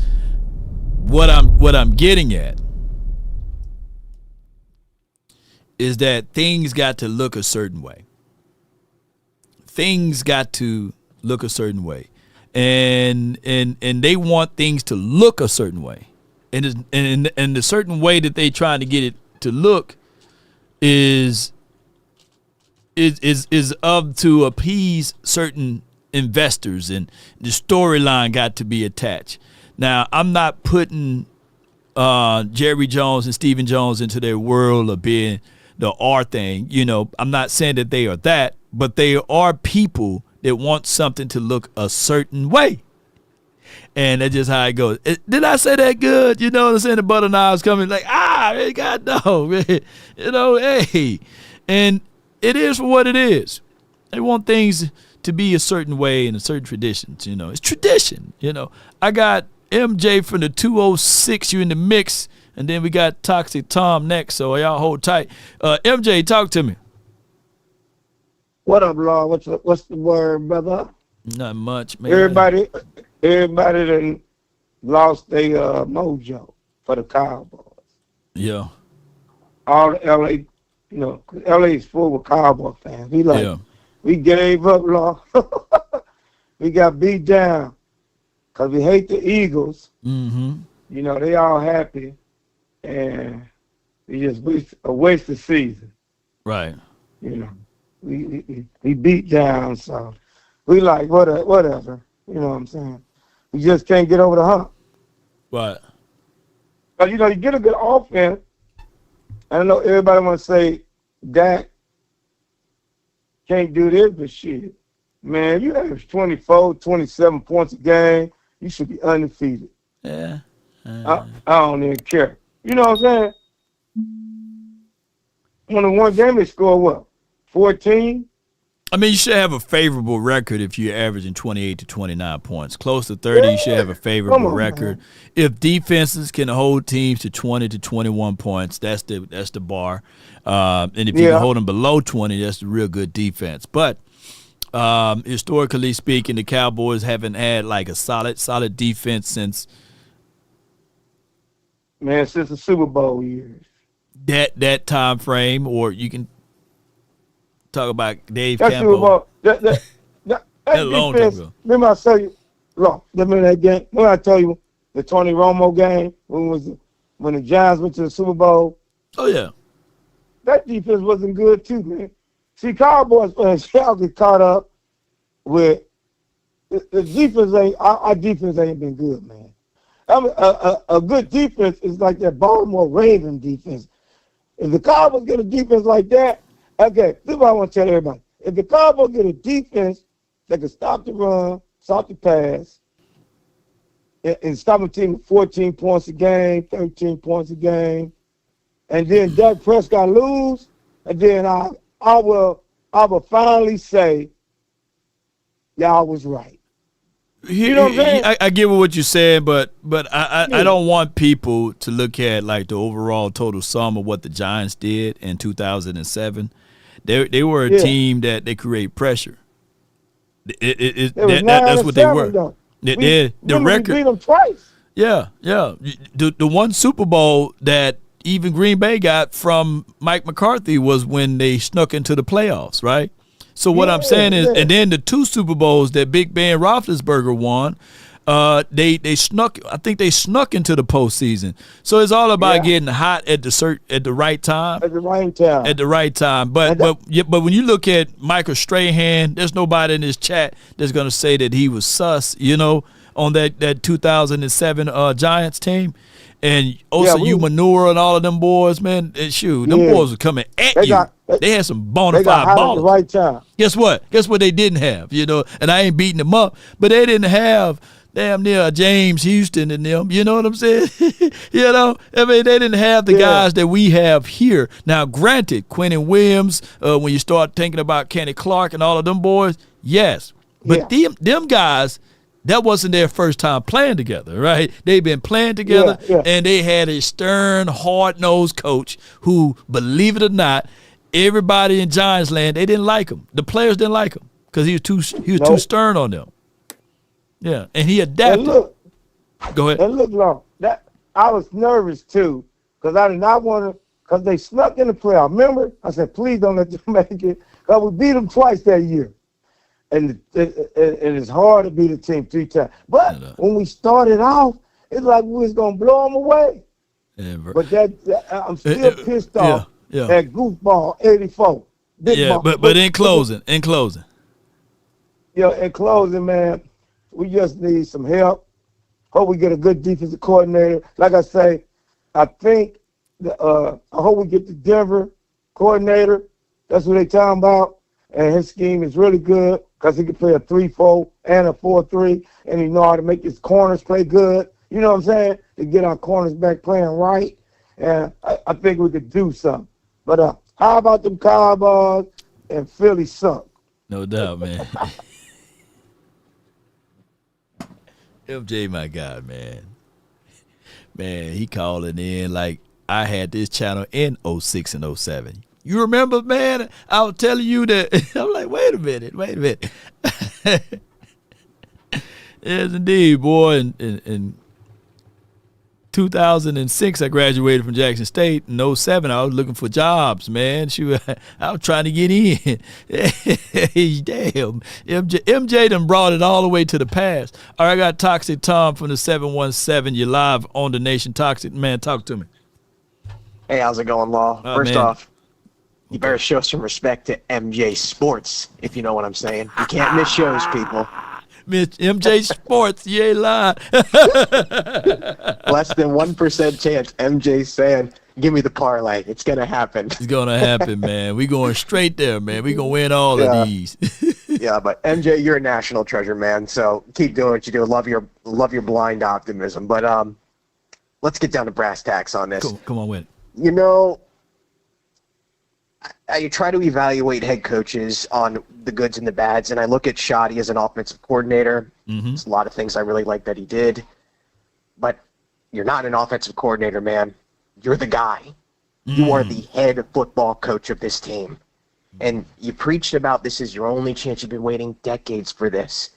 What I'm getting at is that things got to look a certain way. Things got to look a certain way. And they want things to look a certain way, and the certain way that they trying to get it to look is up to appease certain investors, and the storyline got to be attached. Now, I'm not putting Jerry Jones and Stephen Jones into their world of being the R thing. You know, I'm not saying that they are that, but they are people that want something to look a certain way. And that's just how it goes. Did I say that good? You know what I'm saying? The butter knives coming like, God, no. You know, hey. And it is for what it is. They want things to be a certain way and a certain traditions, you know. It's tradition, you know. I got MJ from the 206, you in the mix, and then we got Toxic Tom next, so y'all hold tight. MJ, talk to me. What up, Law? What's the word, brother? Not much, man. Everybody done lost their mojo for the Cowboys. Yeah. All the LA, you know, 'cause LA is full of Cowboy fans. We gave up, Law. We got beat down because we hate the Eagles. Mm-hmm. You know, they all happy, and we just waste the season. Right. You know. We beat down, so we like whatever. You know what I'm saying? We just can't get over the hump. What? But you know, you get a good offense. I know everybody want to say Dak can't do this, but shit, man, you average 24, 27 points a game, you should be undefeated. Yeah. I don't even care. You know what I'm saying? On the one game, they score what? 14? I mean, you should have a favorable record if you're averaging 28 to 29 points. Close to 30, you should have a favorable record. Man. If defenses can hold teams to 20 to 21 points, that's the bar. And if you can hold them below 20, that's a real good defense. But historically speaking, the Cowboys haven't had like a solid defense since the Super Bowl years. That time frame, or you can talk about Dave Campbell. That defense, remember I tell you, look, remember that game? Remember I told you the Tony Romo game when the Giants went to the Super Bowl? Oh, yeah. That defense wasn't good too, man. See, Cowboys fans, y'all get caught up with the defense. Our defense ain't been good, man. I mean, a good defense is like that Baltimore Raven defense. If the Cowboys get a defense like that, okay, this is what I want to tell everybody. If the Cowboys get a defense that can stop the run, stop the pass, and stop a team with 14 points a game, 13 points a game, and then Doug Prescott lose, and then I will finally say y'all was right. You know what I'm saying? I get what you're saying, but I don't want people to look at like the overall total sum of what the Giants did in 2007. They were a team that they create pressure. That's what they were. The record. We beat them twice. Yeah. The one Super Bowl that even Green Bay got from Mike McCarthy was when they snuck into the playoffs, right? So what I'm saying is, and then the 2 Super Bowls that Big Ben Roethlisberger won, they snuck. I think they snuck into the postseason. So it's all about getting hot at the right time. At the right time. At the right time. But when you look at Michael Strahan, there's nobody in this chat that's gonna say that he was sus. On that 2007 Giants team. And Osa Manure and all of them boys, man, them boys were coming at you. They had some bona fide ballers. At the right time. Guess what? Guess what they didn't have, And I ain't beating them up, but they didn't have damn near James Houston and them. You know what I'm saying? I mean, they didn't have the guys that we have here. Now, granted, Quentin Williams, when you start thinking about Kenny Clark and all of them boys, yes. But them guys, that wasn't their first time playing together, right? They've been playing together, and they had a stern, hard-nosed coach who, believe it or not, everybody in Giants land, they didn't like him. The players didn't like him because he was too stern on them. Yeah, and he adapted. Go ahead. And look, I was nervous too because I did not want to, because they snuck in the playoff. Remember? I said, please don't let them make it because we beat them twice that year. And it's hard to beat a team 3 times. But when we started off, it's like we was going to blow them away. Yeah, but I'm still pissed off at goofball 84. But in closing. In closing, man, we just need some help. Hope we get a good defensive coordinator. Like I say, I think I hope we get the Denver coordinator. That's what they talking about. And his scheme is really good because he can play a 3-4 and a 4-3, and he know how to make his corners play good. You know what I'm saying? To get our corners back playing right. And I think we could do something. But how about them Cowboys and Philly suck? No doubt, man. MJ, my God, man. Man, he calling in like I had this channel in 06 and 07. You remember, man? I was telling you that. I'm like, wait a minute. Yes, indeed, boy. In 2006, I graduated from Jackson State. In 07, I was looking for jobs, man. I was trying to get in. Damn. MJ done brought it all the way to the past. All right, I got Toxic Tom from the 717. You're live on the Nation. Toxic, man, talk to me. Hey, how's it going, Law? First off, you better show some respect to MJ Sports, if you know what I'm saying. You can't miss shows, people. Miss MJ Sports, you ain't lying. Less than 1% chance MJ's saying, give me the parlay. It's going to happen. It's going to happen, man. We going straight there, man. We going to win all of these. Yeah, but MJ, you're a national treasure, man. So keep doing what you do. Love your blind optimism. But let's get down to brass tacks on this. Come on with it. You know, I try to evaluate head coaches on the goods and the bads, and I look at Shoddy as an offensive coordinator. There's a lot of things I really like that he did, but you're not an offensive coordinator, man. You're the guy. You are the head football coach of this team. And you preached about this is your only chance. You've been waiting decades for this.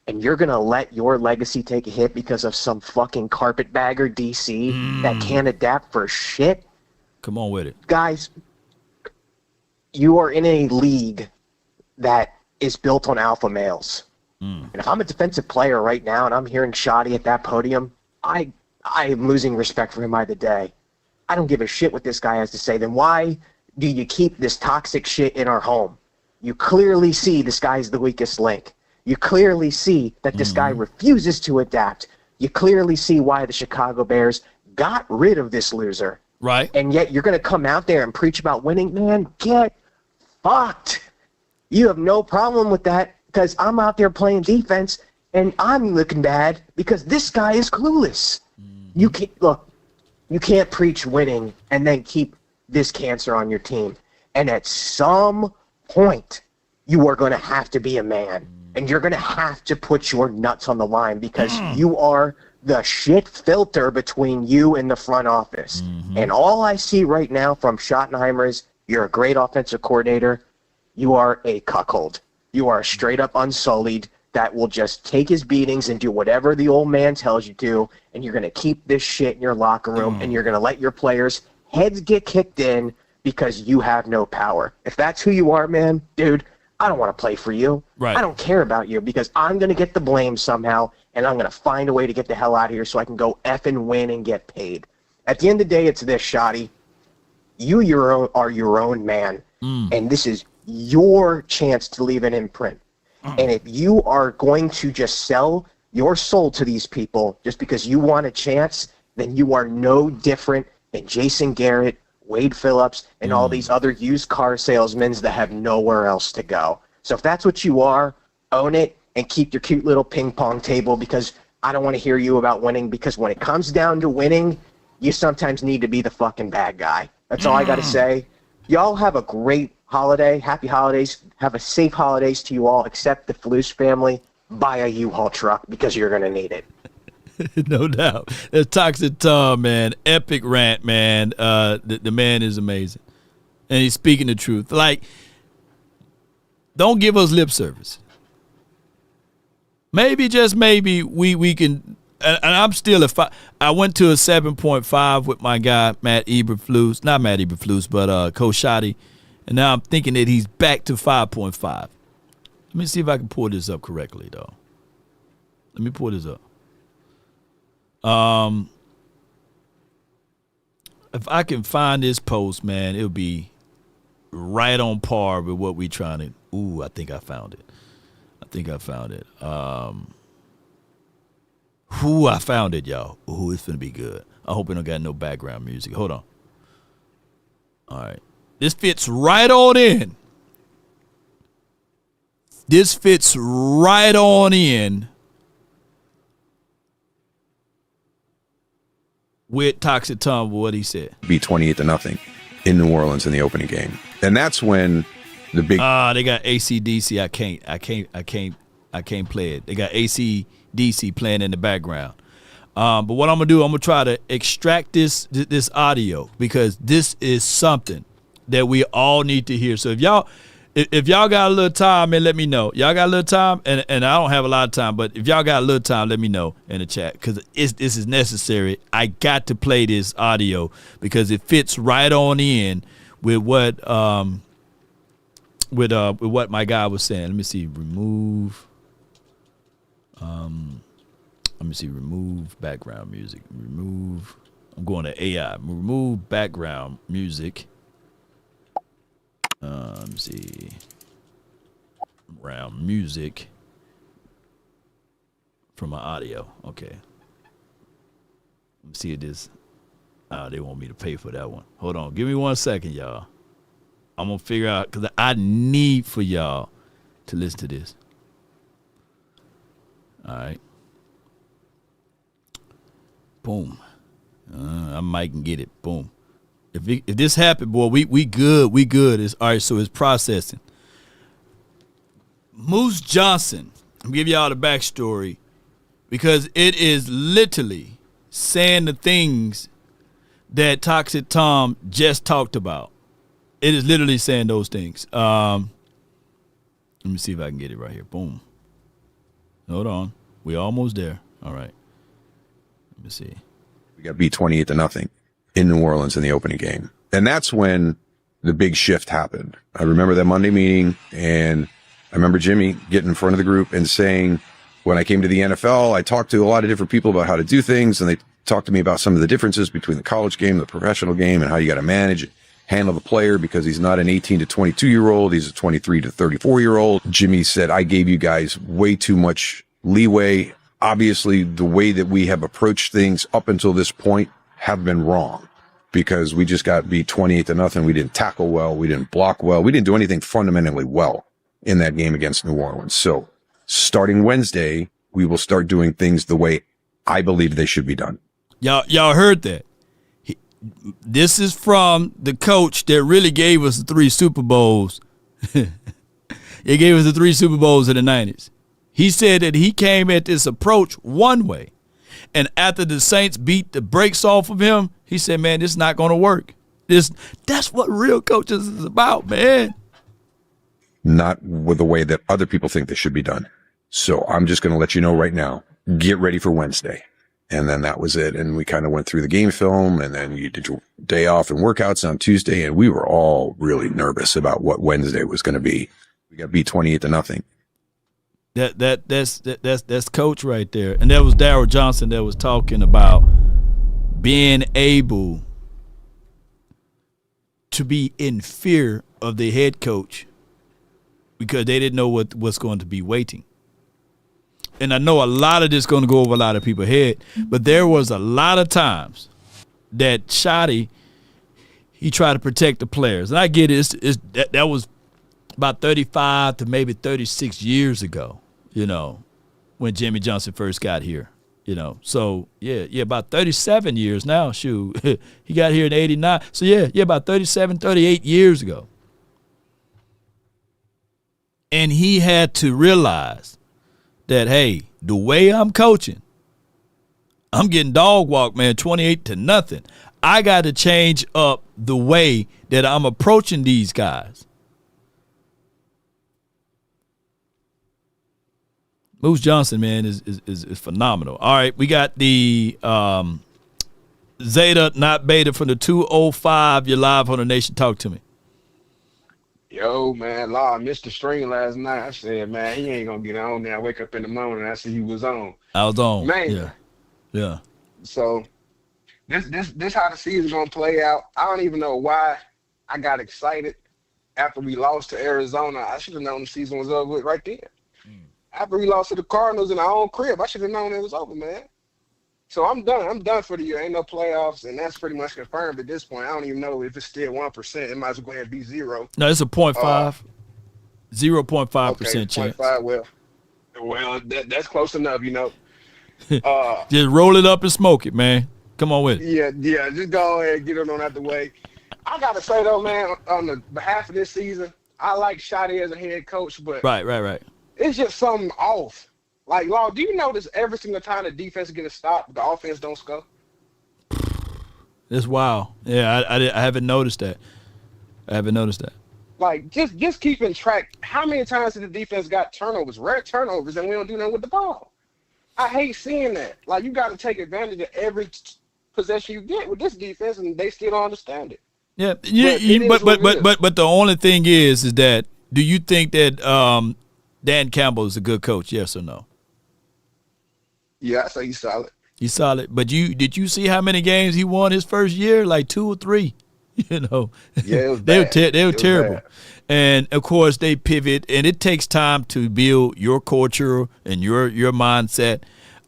And you're going to let your legacy take a hit because of some fucking carpetbagger DC that can't adapt for shit? Come on with it. Guys, you are in a league that is built on alpha males. And if I'm a defensive player right now and I'm hearing Shoddy at that podium, I am losing respect for him by the day. I don't give a shit what this guy has to say. Then why do you keep this toxic shit in our home? You clearly see this guy's the weakest link. You clearly see that this guy refuses to adapt. You clearly see why the Chicago Bears got rid of this loser. Right. And yet you're going to come out there and preach about winning? Man, get fucked. You have no problem with that because I'm out there playing defense and I'm looking bad because this guy is clueless. You can't, look, you can't preach winning and then keep this cancer on your team. And at some point, you are going to have to be a man. And you're going to have to put your nuts on the line because you are the shit filter between you and the front office. And all I see right now from Schottenheimer is you're a great offensive coordinator. You are a cuckold. You are straight up unsullied that will just take his beatings and do whatever the old man tells you to, and you're going to keep this shit in your locker room, and you're going to let your players' heads get kicked in because you have no power. If that's who you are, man, dude, I don't want to play for you. Right. I don't care about you because I'm going to get the blame somehow, and I'm going to find a way to get the hell out of here so I can go effing win and get paid. At the end of the day, it's this, Shoddy. You are your own man, and this is your chance to leave an imprint. And if you are going to just sell your soul to these people just because you want a chance, then you are no different than Jason Garrett, Wade Phillips, and all these other used car salesmen that have nowhere else to go. So if that's what you are, own it and keep your cute little ping pong table because I don't want to hear you about winning because when it comes down to winning, you sometimes need to be the fucking bad guy. That's all I got to say. Y'all have a great holiday. Happy holidays. Have a safe holidays to you all, except the Flus family. Buy a U-Haul truck because you're going to need it. No doubt. That's Toxic Tom, man. Epic rant, man. The man is amazing. And he's speaking the truth. Like, don't give us lip service. Maybe, just maybe, we can, and I'm still I went to a 7.5 with my guy, Matt Eberflus. Not Matt Eberflus, but Coach Shoddy. And now I'm thinking that he's back to 5.5. Let me see if I can pull this up correctly, though. Let me pull this up. If I can find this post, man, it'll be right on par with what we trying to. Ooh, I think I found it. I found it, y'all. Ooh, it's gonna be good. I hope it don't got no background music. Hold on. All right. This fits right on in. This fits right on in with Toxic Tom, what he said. Be 28-0 in New Orleans in the opening game. And that's when the big they got AC/DC. I can't play it. They got AC/DC playing in the background. But what I'm gonna do, I'm gonna try to extract this audio because this is something that we all need to hear. So if y'all got a little time, man, let me know. Y'all got a little time, and I don't have a lot of time, but if y'all got a little time, let me know in the chat because this is necessary. I got to play this audio because it fits right on in with what what my guy was saying. Let me see. Remove. Let me see. Remove background music. Remove. I'm going to AI. Remove background music. Let me see. Background music from my audio. Okay. Let me see if this. They want me to pay for that one. Hold on. Give me 1 second, y'all. I'm going to figure out because I need for y'all to listen to this. All right. Boom. I might can get it. Boom. If this happened, boy, we good. We good. It's all right. So it's processing. Moose Johnson. I'm give y'all the backstory because it is literally saying the things that Toxic Tom just talked about. It is literally saying those things. Let me see if I can get it right here. Boom. Hold on. We're almost there. All right. Let me see. We got beat 28-0 in New Orleans in the opening game. And that's when the big shift happened. I remember that Monday meeting, and I remember Jimmy getting in front of the group and saying, when I came to the NFL, I talked to a lot of different people about how to do things, and they talked to me about some of the differences between the college game, the professional game, and how you got to manage, handle the player because he's not an 18 to 22-year-old. He's a 23 to 34-year-old. Jimmy said, I gave you guys way too much leeway. Obviously, the way that we have approached things up until this point have been wrong because we just got beat 28-0. We didn't tackle well. We didn't block well. We didn't do anything fundamentally well in that game against New Orleans. So starting Wednesday, we will start doing things the way I believe they should be done. Y'all heard that. This is from the coach that really gave us the 3 Super Bowls. He gave us the 3 Super Bowls in the 90s. He said that he came at this approach one way. And after the Saints beat the brakes off of him, he said, man, this is not going to work. That's what real coaches is about, man. Not with the way that other people think they should be done. So I'm just going to let you know right now, get ready for Wednesday. And then that was it. And we kind of went through the game film, and then you did your day off and workouts on Tuesday. And we were all really nervous about what Wednesday was going to be. We got beat 28-0. That's coach right there. And that was Darryl Johnson that was talking about being able to be in fear of the head coach because they didn't know what's going to be waiting. And I know a lot of this is going to go over a lot of people's head, but there was a lot of times that Shotty, he tried to protect the players. And I get it. That was about 35 to maybe 36 years ago, when Jimmy Johnson first got here, So, yeah, about 37 years now, shoot. He got here in 89. So, yeah, about 37, 38 years ago. And he had to realize that, hey, the way I'm coaching, I'm getting dog walked, man, 28-0. I got to change up the way that I'm approaching these guys. Moose Johnson, man, is phenomenal. All right, we got the Zeta, not Beta, from the 205. You're live on the Nation. Talk to me. Yo, man, I missed the stream last night. I said, man, he ain't going to get on there. I wake up in the morning and I see he was on. I was on. Man. Yeah. So this how the season's going to play out. I don't even know why I got excited after we lost to Arizona. I should have known the season was over with right there. After we lost to the Cardinals in our own crib, I should have known it was over, man. So I'm done. I'm done for the year. Ain't no playoffs, and that's pretty much confirmed at this point. I don't even know if it's still 1%. It might as well go ahead and be 0. No, it's a 0.5. 0.5% chance. 0.5, well, that's close enough, Just roll it up and smoke it, man. Come on with it. Yeah, just go ahead and get it on out the way. I got to say, though, man, on the behalf of this season, I like Shotty as a head coach, but Right. It's just something off. Like, Law, do you notice every single time the defense gets stopped, the offense don't score? It's wild. Yeah, I haven't noticed that. Like, just keeping track. How many times did the defense got turnovers, rare turnovers, and we don't do nothing with the ball? I hate seeing that. Like, you got to take advantage of every possession you get with this defense, and they still don't understand it. Yeah, but the only thing is that do you think that Dan Campbell is a good coach? Yes or no? Yeah, I say he's solid. He's solid. But did you see how many games he won his first year? Like 2 or 3. Yeah, it was they bad. They were terrible. Bad. And of course they pivot, and it takes time to build your culture and your mindset.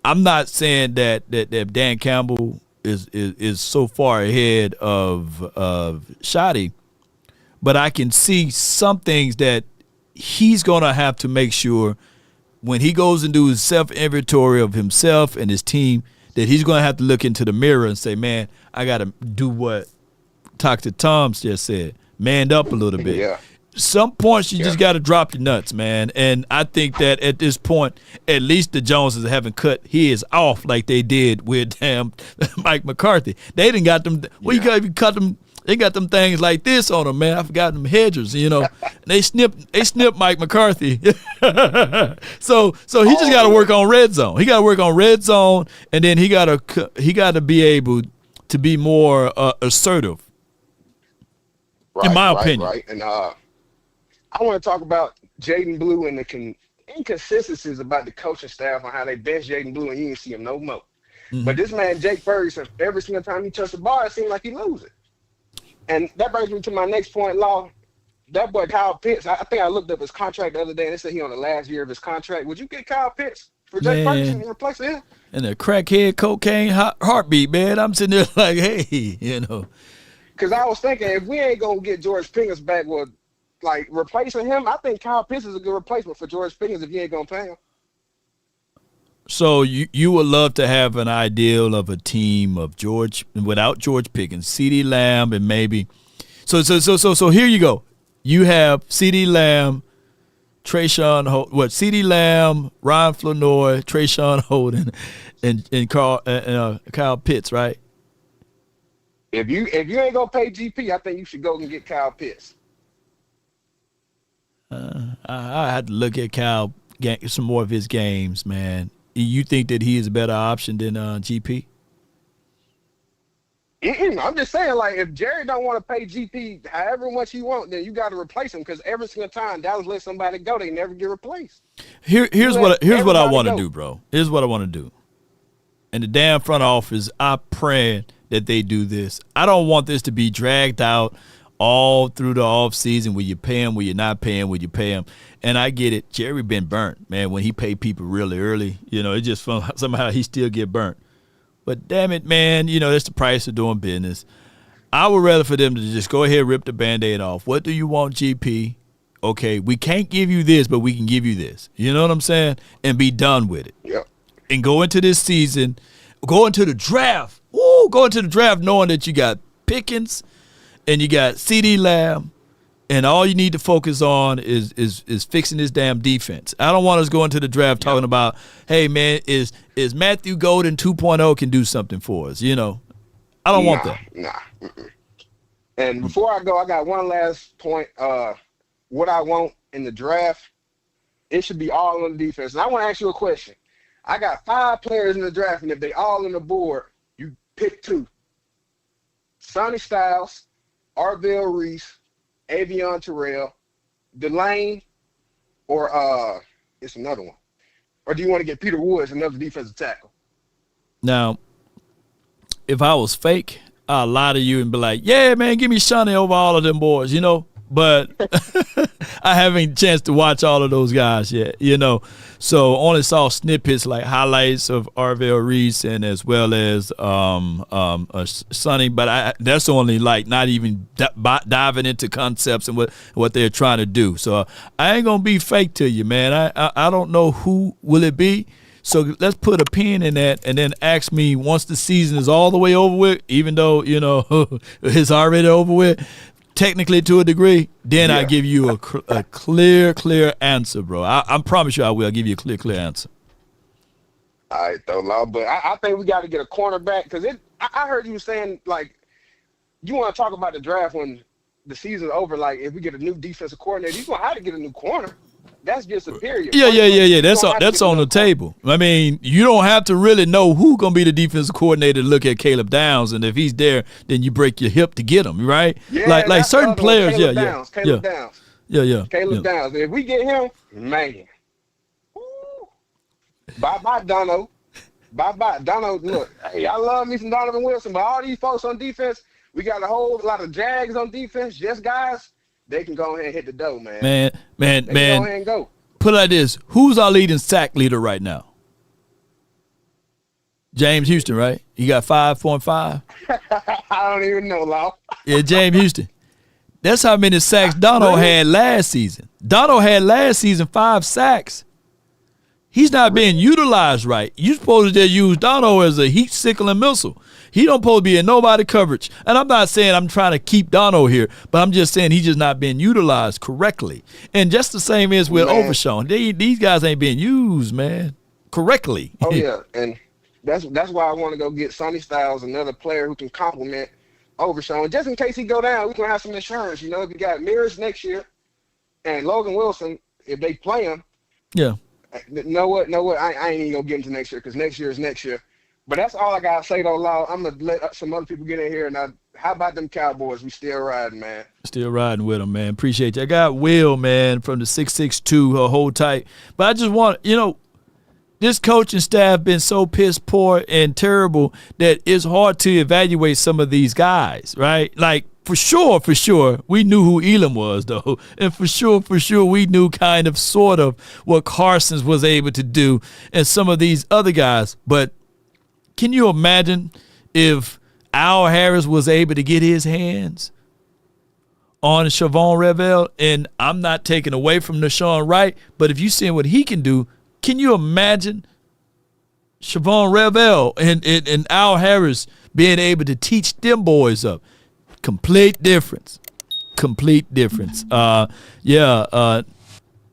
I'm not saying that Dan Campbell is so far ahead of Shotty, but I can see some things that he's going to have to make sure when he goes and do his self-inventory of himself and his team that he's going to have to look into the mirror and say, man, I got to do what Dr. Tom's just said, manned up a little bit. Yeah. Some points you just got to drop your nuts, man. And I think that at this point, at least the Joneses haven't cut his off like they did with damn Mike McCarthy. They didn't got them. Well, you cut them. They got them things like this on them, man. I forgot them hedgers, They snipped Mike McCarthy. so he just got to work on red zone. He got to work on red zone, and then he got to be able to be more assertive. In my opinion. Right. And I want to talk about Jaden Blue and the inconsistencies about the coaching staff on how they bench Jaden Blue and you didn't see him no more. Mm-hmm. But this man, Jake Ferguson, every single time he touches the ball, it seems like he loses it. And that brings me to my next point, Law. That boy Kyle Pitts, I think I looked up his contract the other day and they said he on the last year of his contract. Would you get Kyle Pitts for Jake Ferguson and replace him? And a crackhead cocaine heartbeat, man. I'm sitting there like, hey, Because I was thinking, if we ain't going to get George Pickens back, well, like replacing him, I think Kyle Pitts is a good replacement for George Pickens if you ain't gonna pay him. So you would love to have an ideal of a team of without George Pickens, CeeDee Lamb, and maybe so here you go. You have CeeDee Lamb, CeeDee Lamb, Ryan Flournoy, Trayshawn Holden, and Kyle Pitts, right? If you ain't gonna pay GP, I think you should go and get Kyle Pitts. I had to look at Kyle, some more of his games, man. You think that he is a better option than GP? I'm just saying, like, if Jerry don't want to pay GP however much you want, then you got to replace him because every single time Dallas lets somebody go, they never get replaced. Here's what I want to do, bro. Here's what I want to do. And the damn front office, I pray that they do this. I don't want this to be dragged out all through the offseason where you pay him, where you're not paying, where you pay him. And I get it. Jerry been burnt, man, when he paid people really early. It just somehow he still get burnt. But damn it, man, that's the price of doing business. I would rather for them to just go ahead and rip the Band-Aid off. What do you want, GP? Okay, we can't give you this, but we can give you this. You know what I'm saying? And be done with it. Yep. And go into this season, go into the draft. Go into the draft knowing that you got Pickens, and you got CeeDee Lamb, and all you need to focus on is fixing this damn defense. I don't want us going to the draft talking about, hey, man, is Matthew Golden 2.0 can do something for us, I don't want that. Nah. And before I go, I got one last point. What I want in the draft, it should be all on the defense. And I want to ask you a question. I got 5 players in the draft, and if they all on the board, you pick 2. Sonny Styles, Arvell Reese, Avion Terrell, Delane, or it's another one. Or do you want to get Peter Woods, another defensive tackle? Now, if I was fake, I'd lie to you and be like, yeah, man, give me Sonny over all of them boys, But I haven't chance to watch all of those guys yet, So only saw snippets like highlights of Arvell Reese and as well as Sonny, but that's only like not even diving into concepts and what they're trying to do. So I ain't gonna be fake to you, man. I don't know who will it be. So let's put a pin in that and then ask me once the season is all the way over with, even though it's already over with. Technically, to a degree, then I give you a clear answer, bro. I promise you I will give you a clear answer. All right, though, Law. But I think we got to get a cornerback because I heard you saying, like, you want to talk about the draft when the season's over. Like, if we get a new defensive coordinator, you're going to have to get a new corner. That's just superior. Yeah. That's on the table. I mean, you don't have to really know who's going to be the defensive coordinator to look at Caleb Downs, and if he's there, then you break your hip to get him, right? Yeah, like certain players, Caleb Downs. Caleb Downs. If we get him, man. Bye-bye, Dono. Bye-bye. Dono, look, hey, I love me some Donovan Wilson, but all these folks on defense, we got a whole lot of Jags on defense, just guys. They can go ahead and hit the dough, man. Man. Go ahead and go. Put it like this. Who's our leading sack leader right now? James Houston, right? He got 5.5. I don't even know, Law. Yeah, James Houston. That's how many sacks Dono had last season. Dono had last season 5 sacks. He's not being utilized right. You're supposed to just use Dono as a heat-sickling missile. He don't supposed to be in nobody coverage. And I'm not saying I'm trying to keep Dono here, but I'm just saying he's just not being utilized correctly. And just the same as with Overshawn. These guys ain't being used, man, correctly. Oh yeah, and that's why I want to go get Sonny Styles, another player who can complement Overshawn. Just in case he go down, we can have some insurance. You know, if you got Mears next year and Logan Wilson, if they play him, yeah. Know what? I ain't even gonna get into next year because next year is next year. But that's all I gotta say though, Law. I'm gonna let some other people get in here. Now, how about them Cowboys? We still riding, man. Still riding with them, man. Appreciate you. I got Will, man, from the 662. Hold tight. But I just want, this coaching staff been so piss poor and terrible that it's hard to evaluate some of these guys, right? Like, for sure, we knew who Elam was, though. And for sure, we knew kind of, sort of, what Carson's was able to do and some of these other guys. But can you imagine if Al Harris was able to get his hands on Shavon Revel? And I'm not taking away from Nashawn Wright, but if you see what he can do, can you imagine Shavon Revel and Al Harris being able to teach them boys up? Complete difference.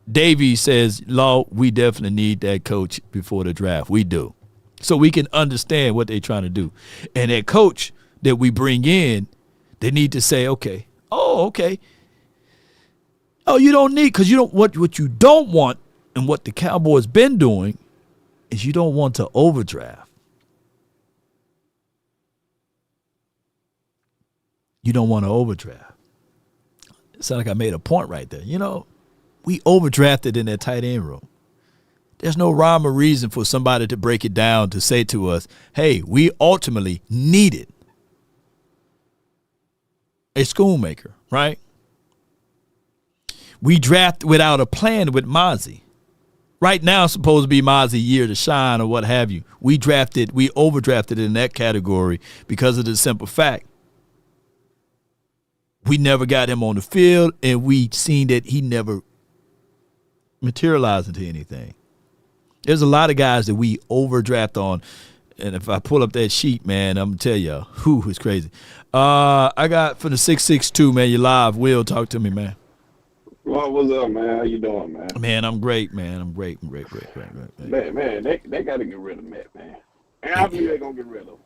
Davey says, Law, we definitely need that coach before the draft. We do. So we can understand what they're trying to do. And that coach that we bring in, they need to say, okay. Oh, you don't need, because you don't, what you don't want, and what the Cowboys been doing, is you don't want to overdraft. You don't want to overdraft. It sounds like I made a point right there. We overdrafted in that tight end room. There's no rhyme or reason for somebody to break it down to say to us, hey, we ultimately needed a schoolmaker, right? We draft without a plan with Mozzie. Right now, it's supposed to be Mozzie's year to shine or what have you. We overdrafted in that category because of the simple fact we never got him on the field, and we seen that he never materialized into anything. There's a lot of guys that we overdraft on, and if I pull up that sheet, man, I'm going to tell you, it's crazy. I got for the 662, man, you live. Will, talk to me, man. Well, what's up, man? How you doing, man? Man, I'm great, man. I'm great. Man, they got to get rid of Matt, man. And I believe they're going to get rid of him.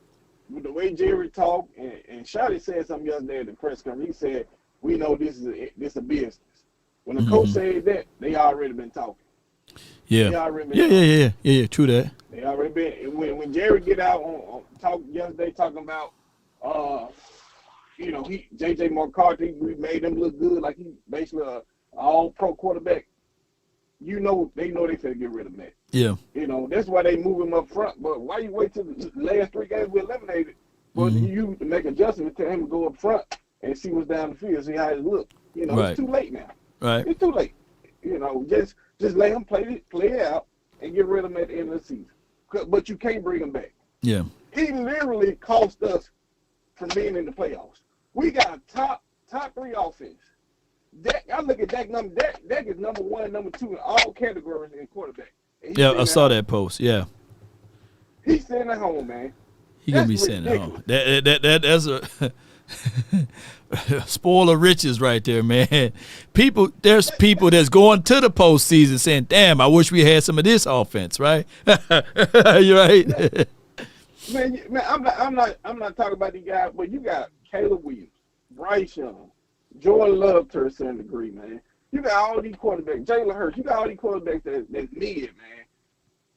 With the way Jerry talked, and Shotty said something yesterday at the press conference, he said, we know this is a business. When the coach said that, they already been talking. Yeah. Yeah, true that. They already been. When Jerry get out on talk yesterday talking about, J.J. McCarthy, we made him look good like he basically a all-pro quarterback. They know they finna get rid of Matt. Yeah. That's why they move him up front. But why you wait till the last 3 games we eliminated for you to make adjustments to him to go up front and see what's down the field, see how it look? It's too late now. Right. It's too late. Just let him play it out and get rid of him at the end of the season. But you can't bring him back. Yeah. He literally cost us from being in the playoffs. We got a top 3 offense. I look at Dak number. Dak is number 1 and number 2 in all categories in quarterback. Yeah, I saw that post. Yeah. He's sitting at home, man. He gonna be sitting at home. That's a spoiler riches right there, man. There's people that's going to the postseason saying, "Damn, I wish we had some of this offense." Right? You're right. Man, I'm not talking about the guy, but you got Caleb Williams, Bryce Young, Jordan Love to a certain degree, man. You got all these quarterbacks, Jalen Hurts. You got all these quarterbacks that's mid, man.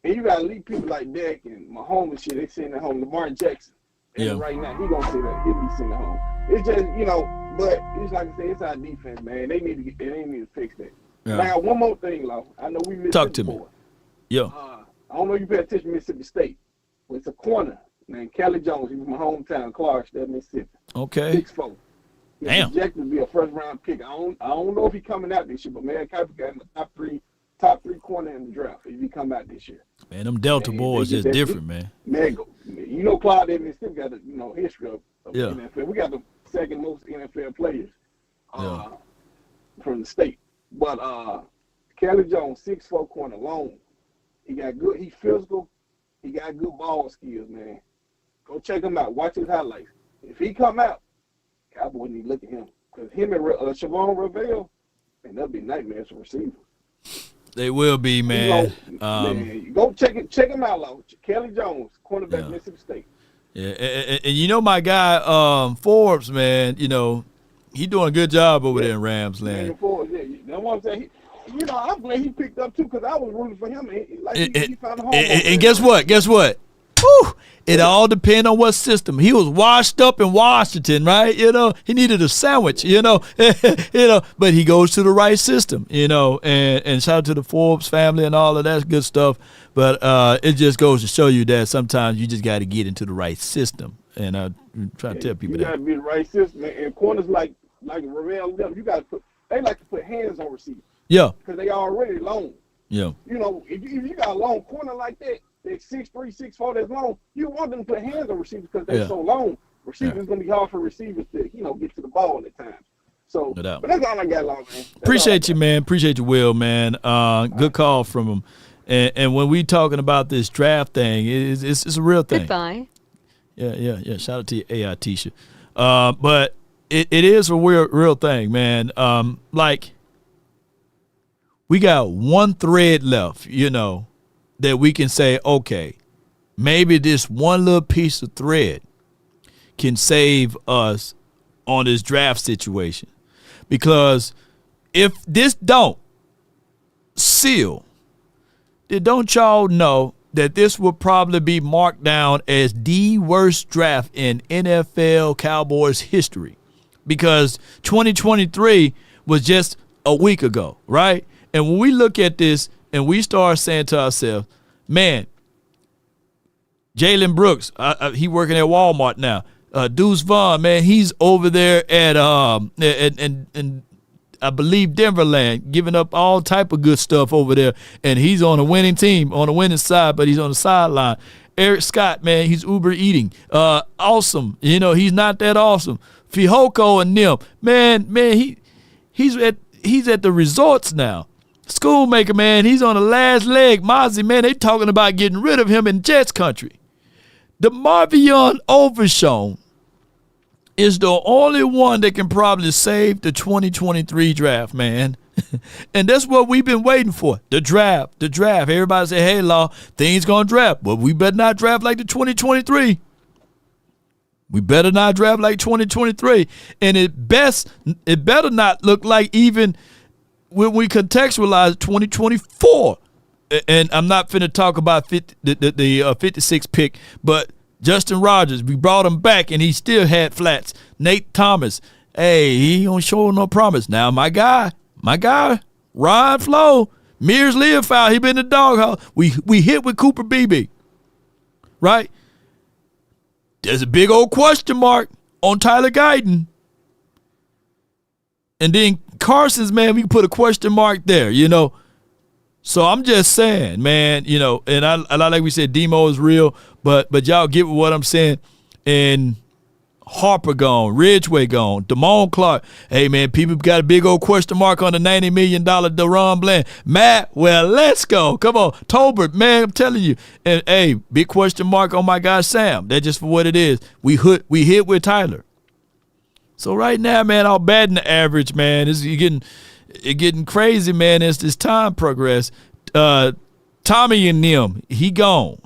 And you got elite people like Dak and Mahomes and shit. They sitting at home. Lamar Jackson. And right now, he gonna sit there. He'll be sitting at home. It's just, but it's like I said, it's our defense, man. They need to fix that. Yeah. Now, one more thing, Law. I know we missed Talk to me. Yeah. I don't know if you pay attention to Mississippi State. But it's a corner named Kelly Jones. He was my hometown, Clarksdale, Mississippi. Okay. 6'4". He's Damn. projected to be a first-round pick. I don't know if he's coming out this year, but man, Kuiper got him a top three corner in the draft if he come out this year. Man, them Delta boys is different, man. Man, Clarksdale, Mississippi got a history of NFL. We got the second most NFL players from the state. But Kelly Jones, 6'4" corner, long. He physical. He got good ball skills, man. Go check him out. Watch his highlights. If he come out, Cowboys need to look at him. Because him and Shavon Reveal, and that'll be nightmares for receiver. They will be, man. Man, go check him out, Lo. Kelly Jones, cornerback, Mississippi State. Yeah, and you know my guy Forbes, man. You know he doing a good job over there in Rams land. Forbes, you know what I'm saying? I'm glad he picked up too because I was rooting for him. He found a home. And guess what? Whew, it all depends on what system. He was washed up in Washington, right? You know, he needed a sandwich, you know, but he goes to the right system, you know, and shout out to the Forbes family and all of that good stuff. But it just goes to show you that sometimes you just got to get into the right system. And I try to tell people you got to be the right system. And corners like Ravel, you got to they like to put hands on receivers. Yeah. Because they already long. Yeah. You know, if you got a long corner like that, that's 6'3", 6'4", that's long, you want them to put hands on receivers because they're so long. Receivers going to be hard for receivers to, get to the ball at times. So, but that's all I got, long man. Appreciate you, man. Appreciate you, Will, man. Good call from him. And when we talking about this draft thing, it's a real thing. Goodbye. Yeah. Shout out to you, AI Tisha. But it is a real thing, man. Like, we got one thread left, you know, that we can say, okay, maybe this one little piece of thread can save us on this draft situation. Because if this don't seal, then don't y'all know that this will probably be marked down as the worst draft in NFL Cowboys history. Because 2023 was just a week ago, right? And when we look at this and we start saying to ourselves, man, Jalen Brooks, he working at Walmart now. Deuce Vaughn, man, he's over there at and I believe Denverland, giving up all type of good stuff over there, and he's on a winning team, on the winning side, but he's on the sideline. Eric Scott, man, he's Uber eating. Awesome, you know, he's not that awesome. Fihoko and them, man, he's at the resorts now. Schoolmaker, man, he's on the last leg. Mozzie, man, they talking about getting rid of him in Jets country. The Marvion Overshown is the only one that can probably save the 2023 draft, man. And that's what we've been waiting for, the draft. Everybody say, hey, Law, things going to draft. But we better not draft like the 2023. We better not draft like 2023. And it better not look like even when we contextualize 2024, and I'm not finna talk about the 56 pick, but Justin Rogers, we brought him back, and he still had flats. Nate Thomas, hey, he don't show no promise. Now, my guy, Ryan Flo, Mears Leofow, he been in the doghouse. We hit with Cooper Beebe, right? There's a big old question mark on Tyler Guyton. And then Carson's, man, we can put a question mark there, you know. So I'm just saying, man, you know, and I like we said, Demo is real, but y'all get what I'm saying. And Harper gone, Ridgeway gone, Damone Clark. Hey, man, people got a big old question mark on the $90 million Deron Bland. Matt, well, let's go. Come on. Tolbert, man, I'm telling you. And, hey, big question mark on my guy Sam. That's just for what it is. We hit with Tyler. So right now, man, our batting average, man, is getting crazy, man, as this time progress. Tommy and them, he gone.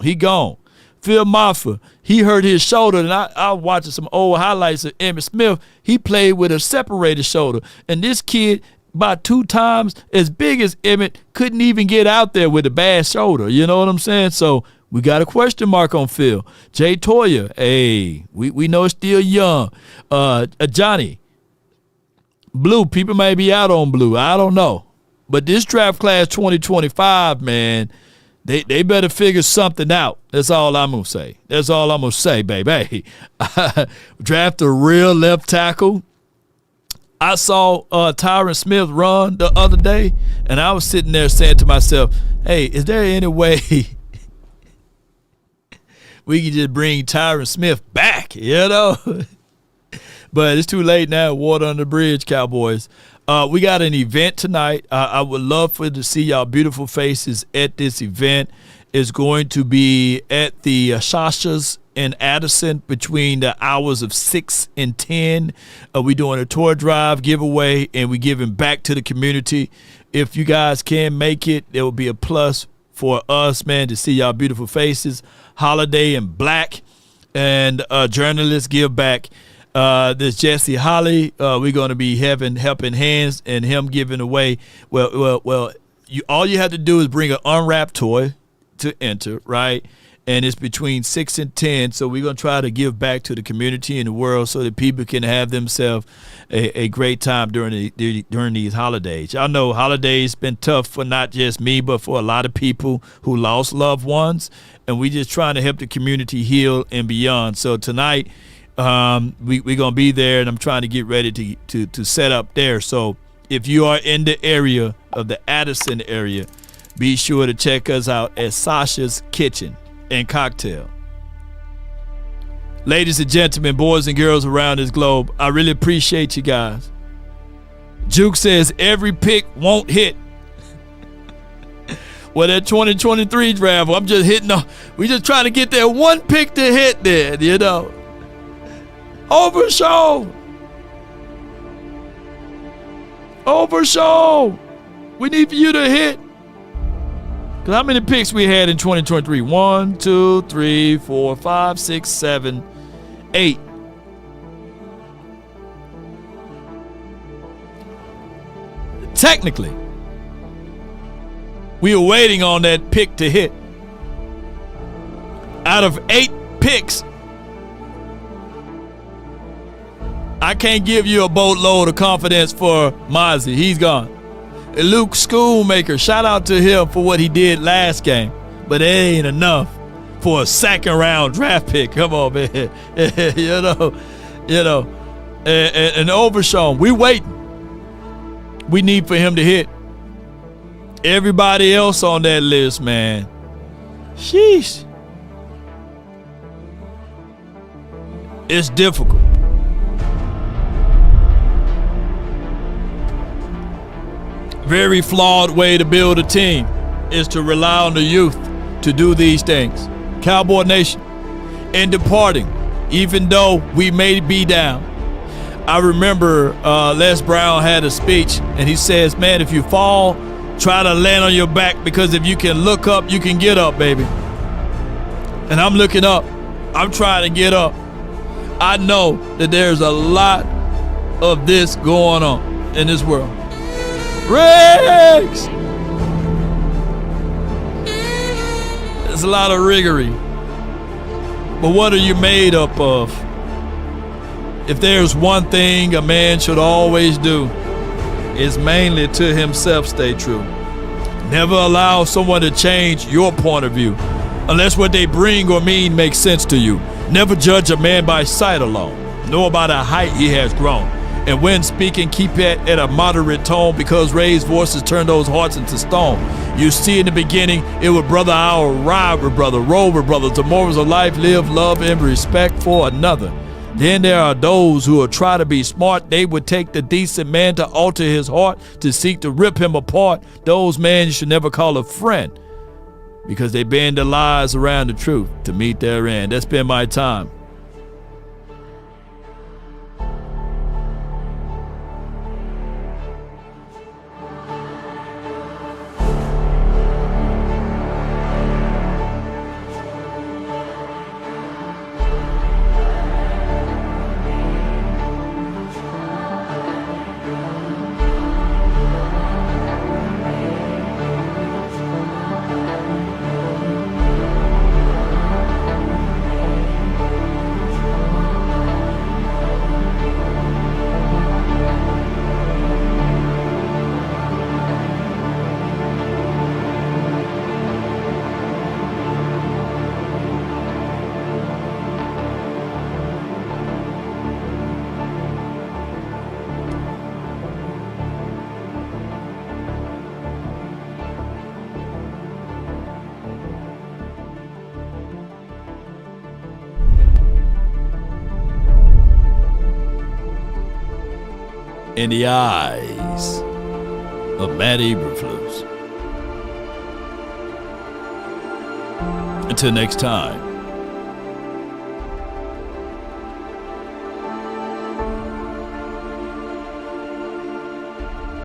Phil Maffa, he hurt his shoulder, and I was watching some old highlights of Emmitt Smith. He played with a separated shoulder, and this kid, about 2 times as big as Emmitt, couldn't even get out there with a bad shoulder. You know what I'm saying? So we got a question mark on Phil. Jay Toya, hey, we know it's still young. Johnny, Blue, people may be out on Blue. I don't know. But this draft class 2025, man, they better figure something out. That's all I'm going to say. Baby. Draft a real left tackle. I saw Tyron Smith run the other day, and I was sitting there saying to myself, hey, is there any way we can just bring Tyron Smith back, you know? But it's too late now. Water under the bridge, Cowboys. We got an event tonight. I would love to see y'all beautiful faces at this event. It's going to be at the Shasha's in Addison between the hours of 6 and 10. We're doing a toy drive giveaway, and we're giving back to the community. If you guys can make it, it will be a plus for us, man, to see y'all beautiful faces. Holiday in black, and journalists give back. This Jesse Holly, we're going to be having helping hands and him giving away. Well, all you have to do is bring an unwrapped toy to enter, right? And it's between 6 and 10, so we're going to try to give back to the community and the world so that people can have themselves a great time during these holidays. Y'all know holidays been tough for not just me, but for a lot of people who lost loved ones, and we just trying to help the community heal and beyond. So tonight, we're going to be there, and I'm trying to get ready to set up there. So if you are in the area of the Addison area, be sure to check us out at Sasha's Kitchen and Cocktail. Ladies and gentlemen, boys and girls around this globe, I really appreciate you guys. Juke says every pick won't hit. Well, that 2023 draft, I'm just we just trying to get that one pick to hit there, you know. Overshow. We need for you to hit. Because how many picks we had in 2023? 1, 2, 3, 4, 5, 6, 7, 8. Technically, we were waiting on that pick to hit. Out of 8 picks, I can't give you a boatload of confidence for Mozzie. He's gone. And Luke Schoolmaker, shout out to him for what he did last game. But it ain't enough for a second round draft pick. Come on, man. you know. And Overshown, we waiting. We need for him to hit. Everybody else on that list, man. Sheesh. It's difficult. Very flawed way to build a team is to rely on the youth to do these things. Cowboy Nation, in departing, even though we may be down, I remember Les Brown had a speech, and he says, man, if you fall, try to land on your back, because if you can look up, you can get up, baby. And I'm looking up. I'm trying to get up. I know that there's a lot of this going on in this world. Riggs! There's a lot of riggery. But what are you made up of? If there's one thing a man should always do, it's mainly to himself stay true. Never allow someone to change your point of view, unless what they bring or mean makes sense to you. Never judge a man by sight alone, nor by the height he has grown. And when speaking, keep it at a moderate tone, because raised voices turn those hearts into stone. You see, in the beginning, it was brother, our rival brother, rover brother. The morals of life, live, love, and respect for another. Then there are those who will try to be smart. They would take the decent man to alter his heart, to seek to rip him apart. Those men you should never call a friend, because they bend their lies around the truth to meet their end. That's been my time. In the eyes of Matt Eberflus. Until next time.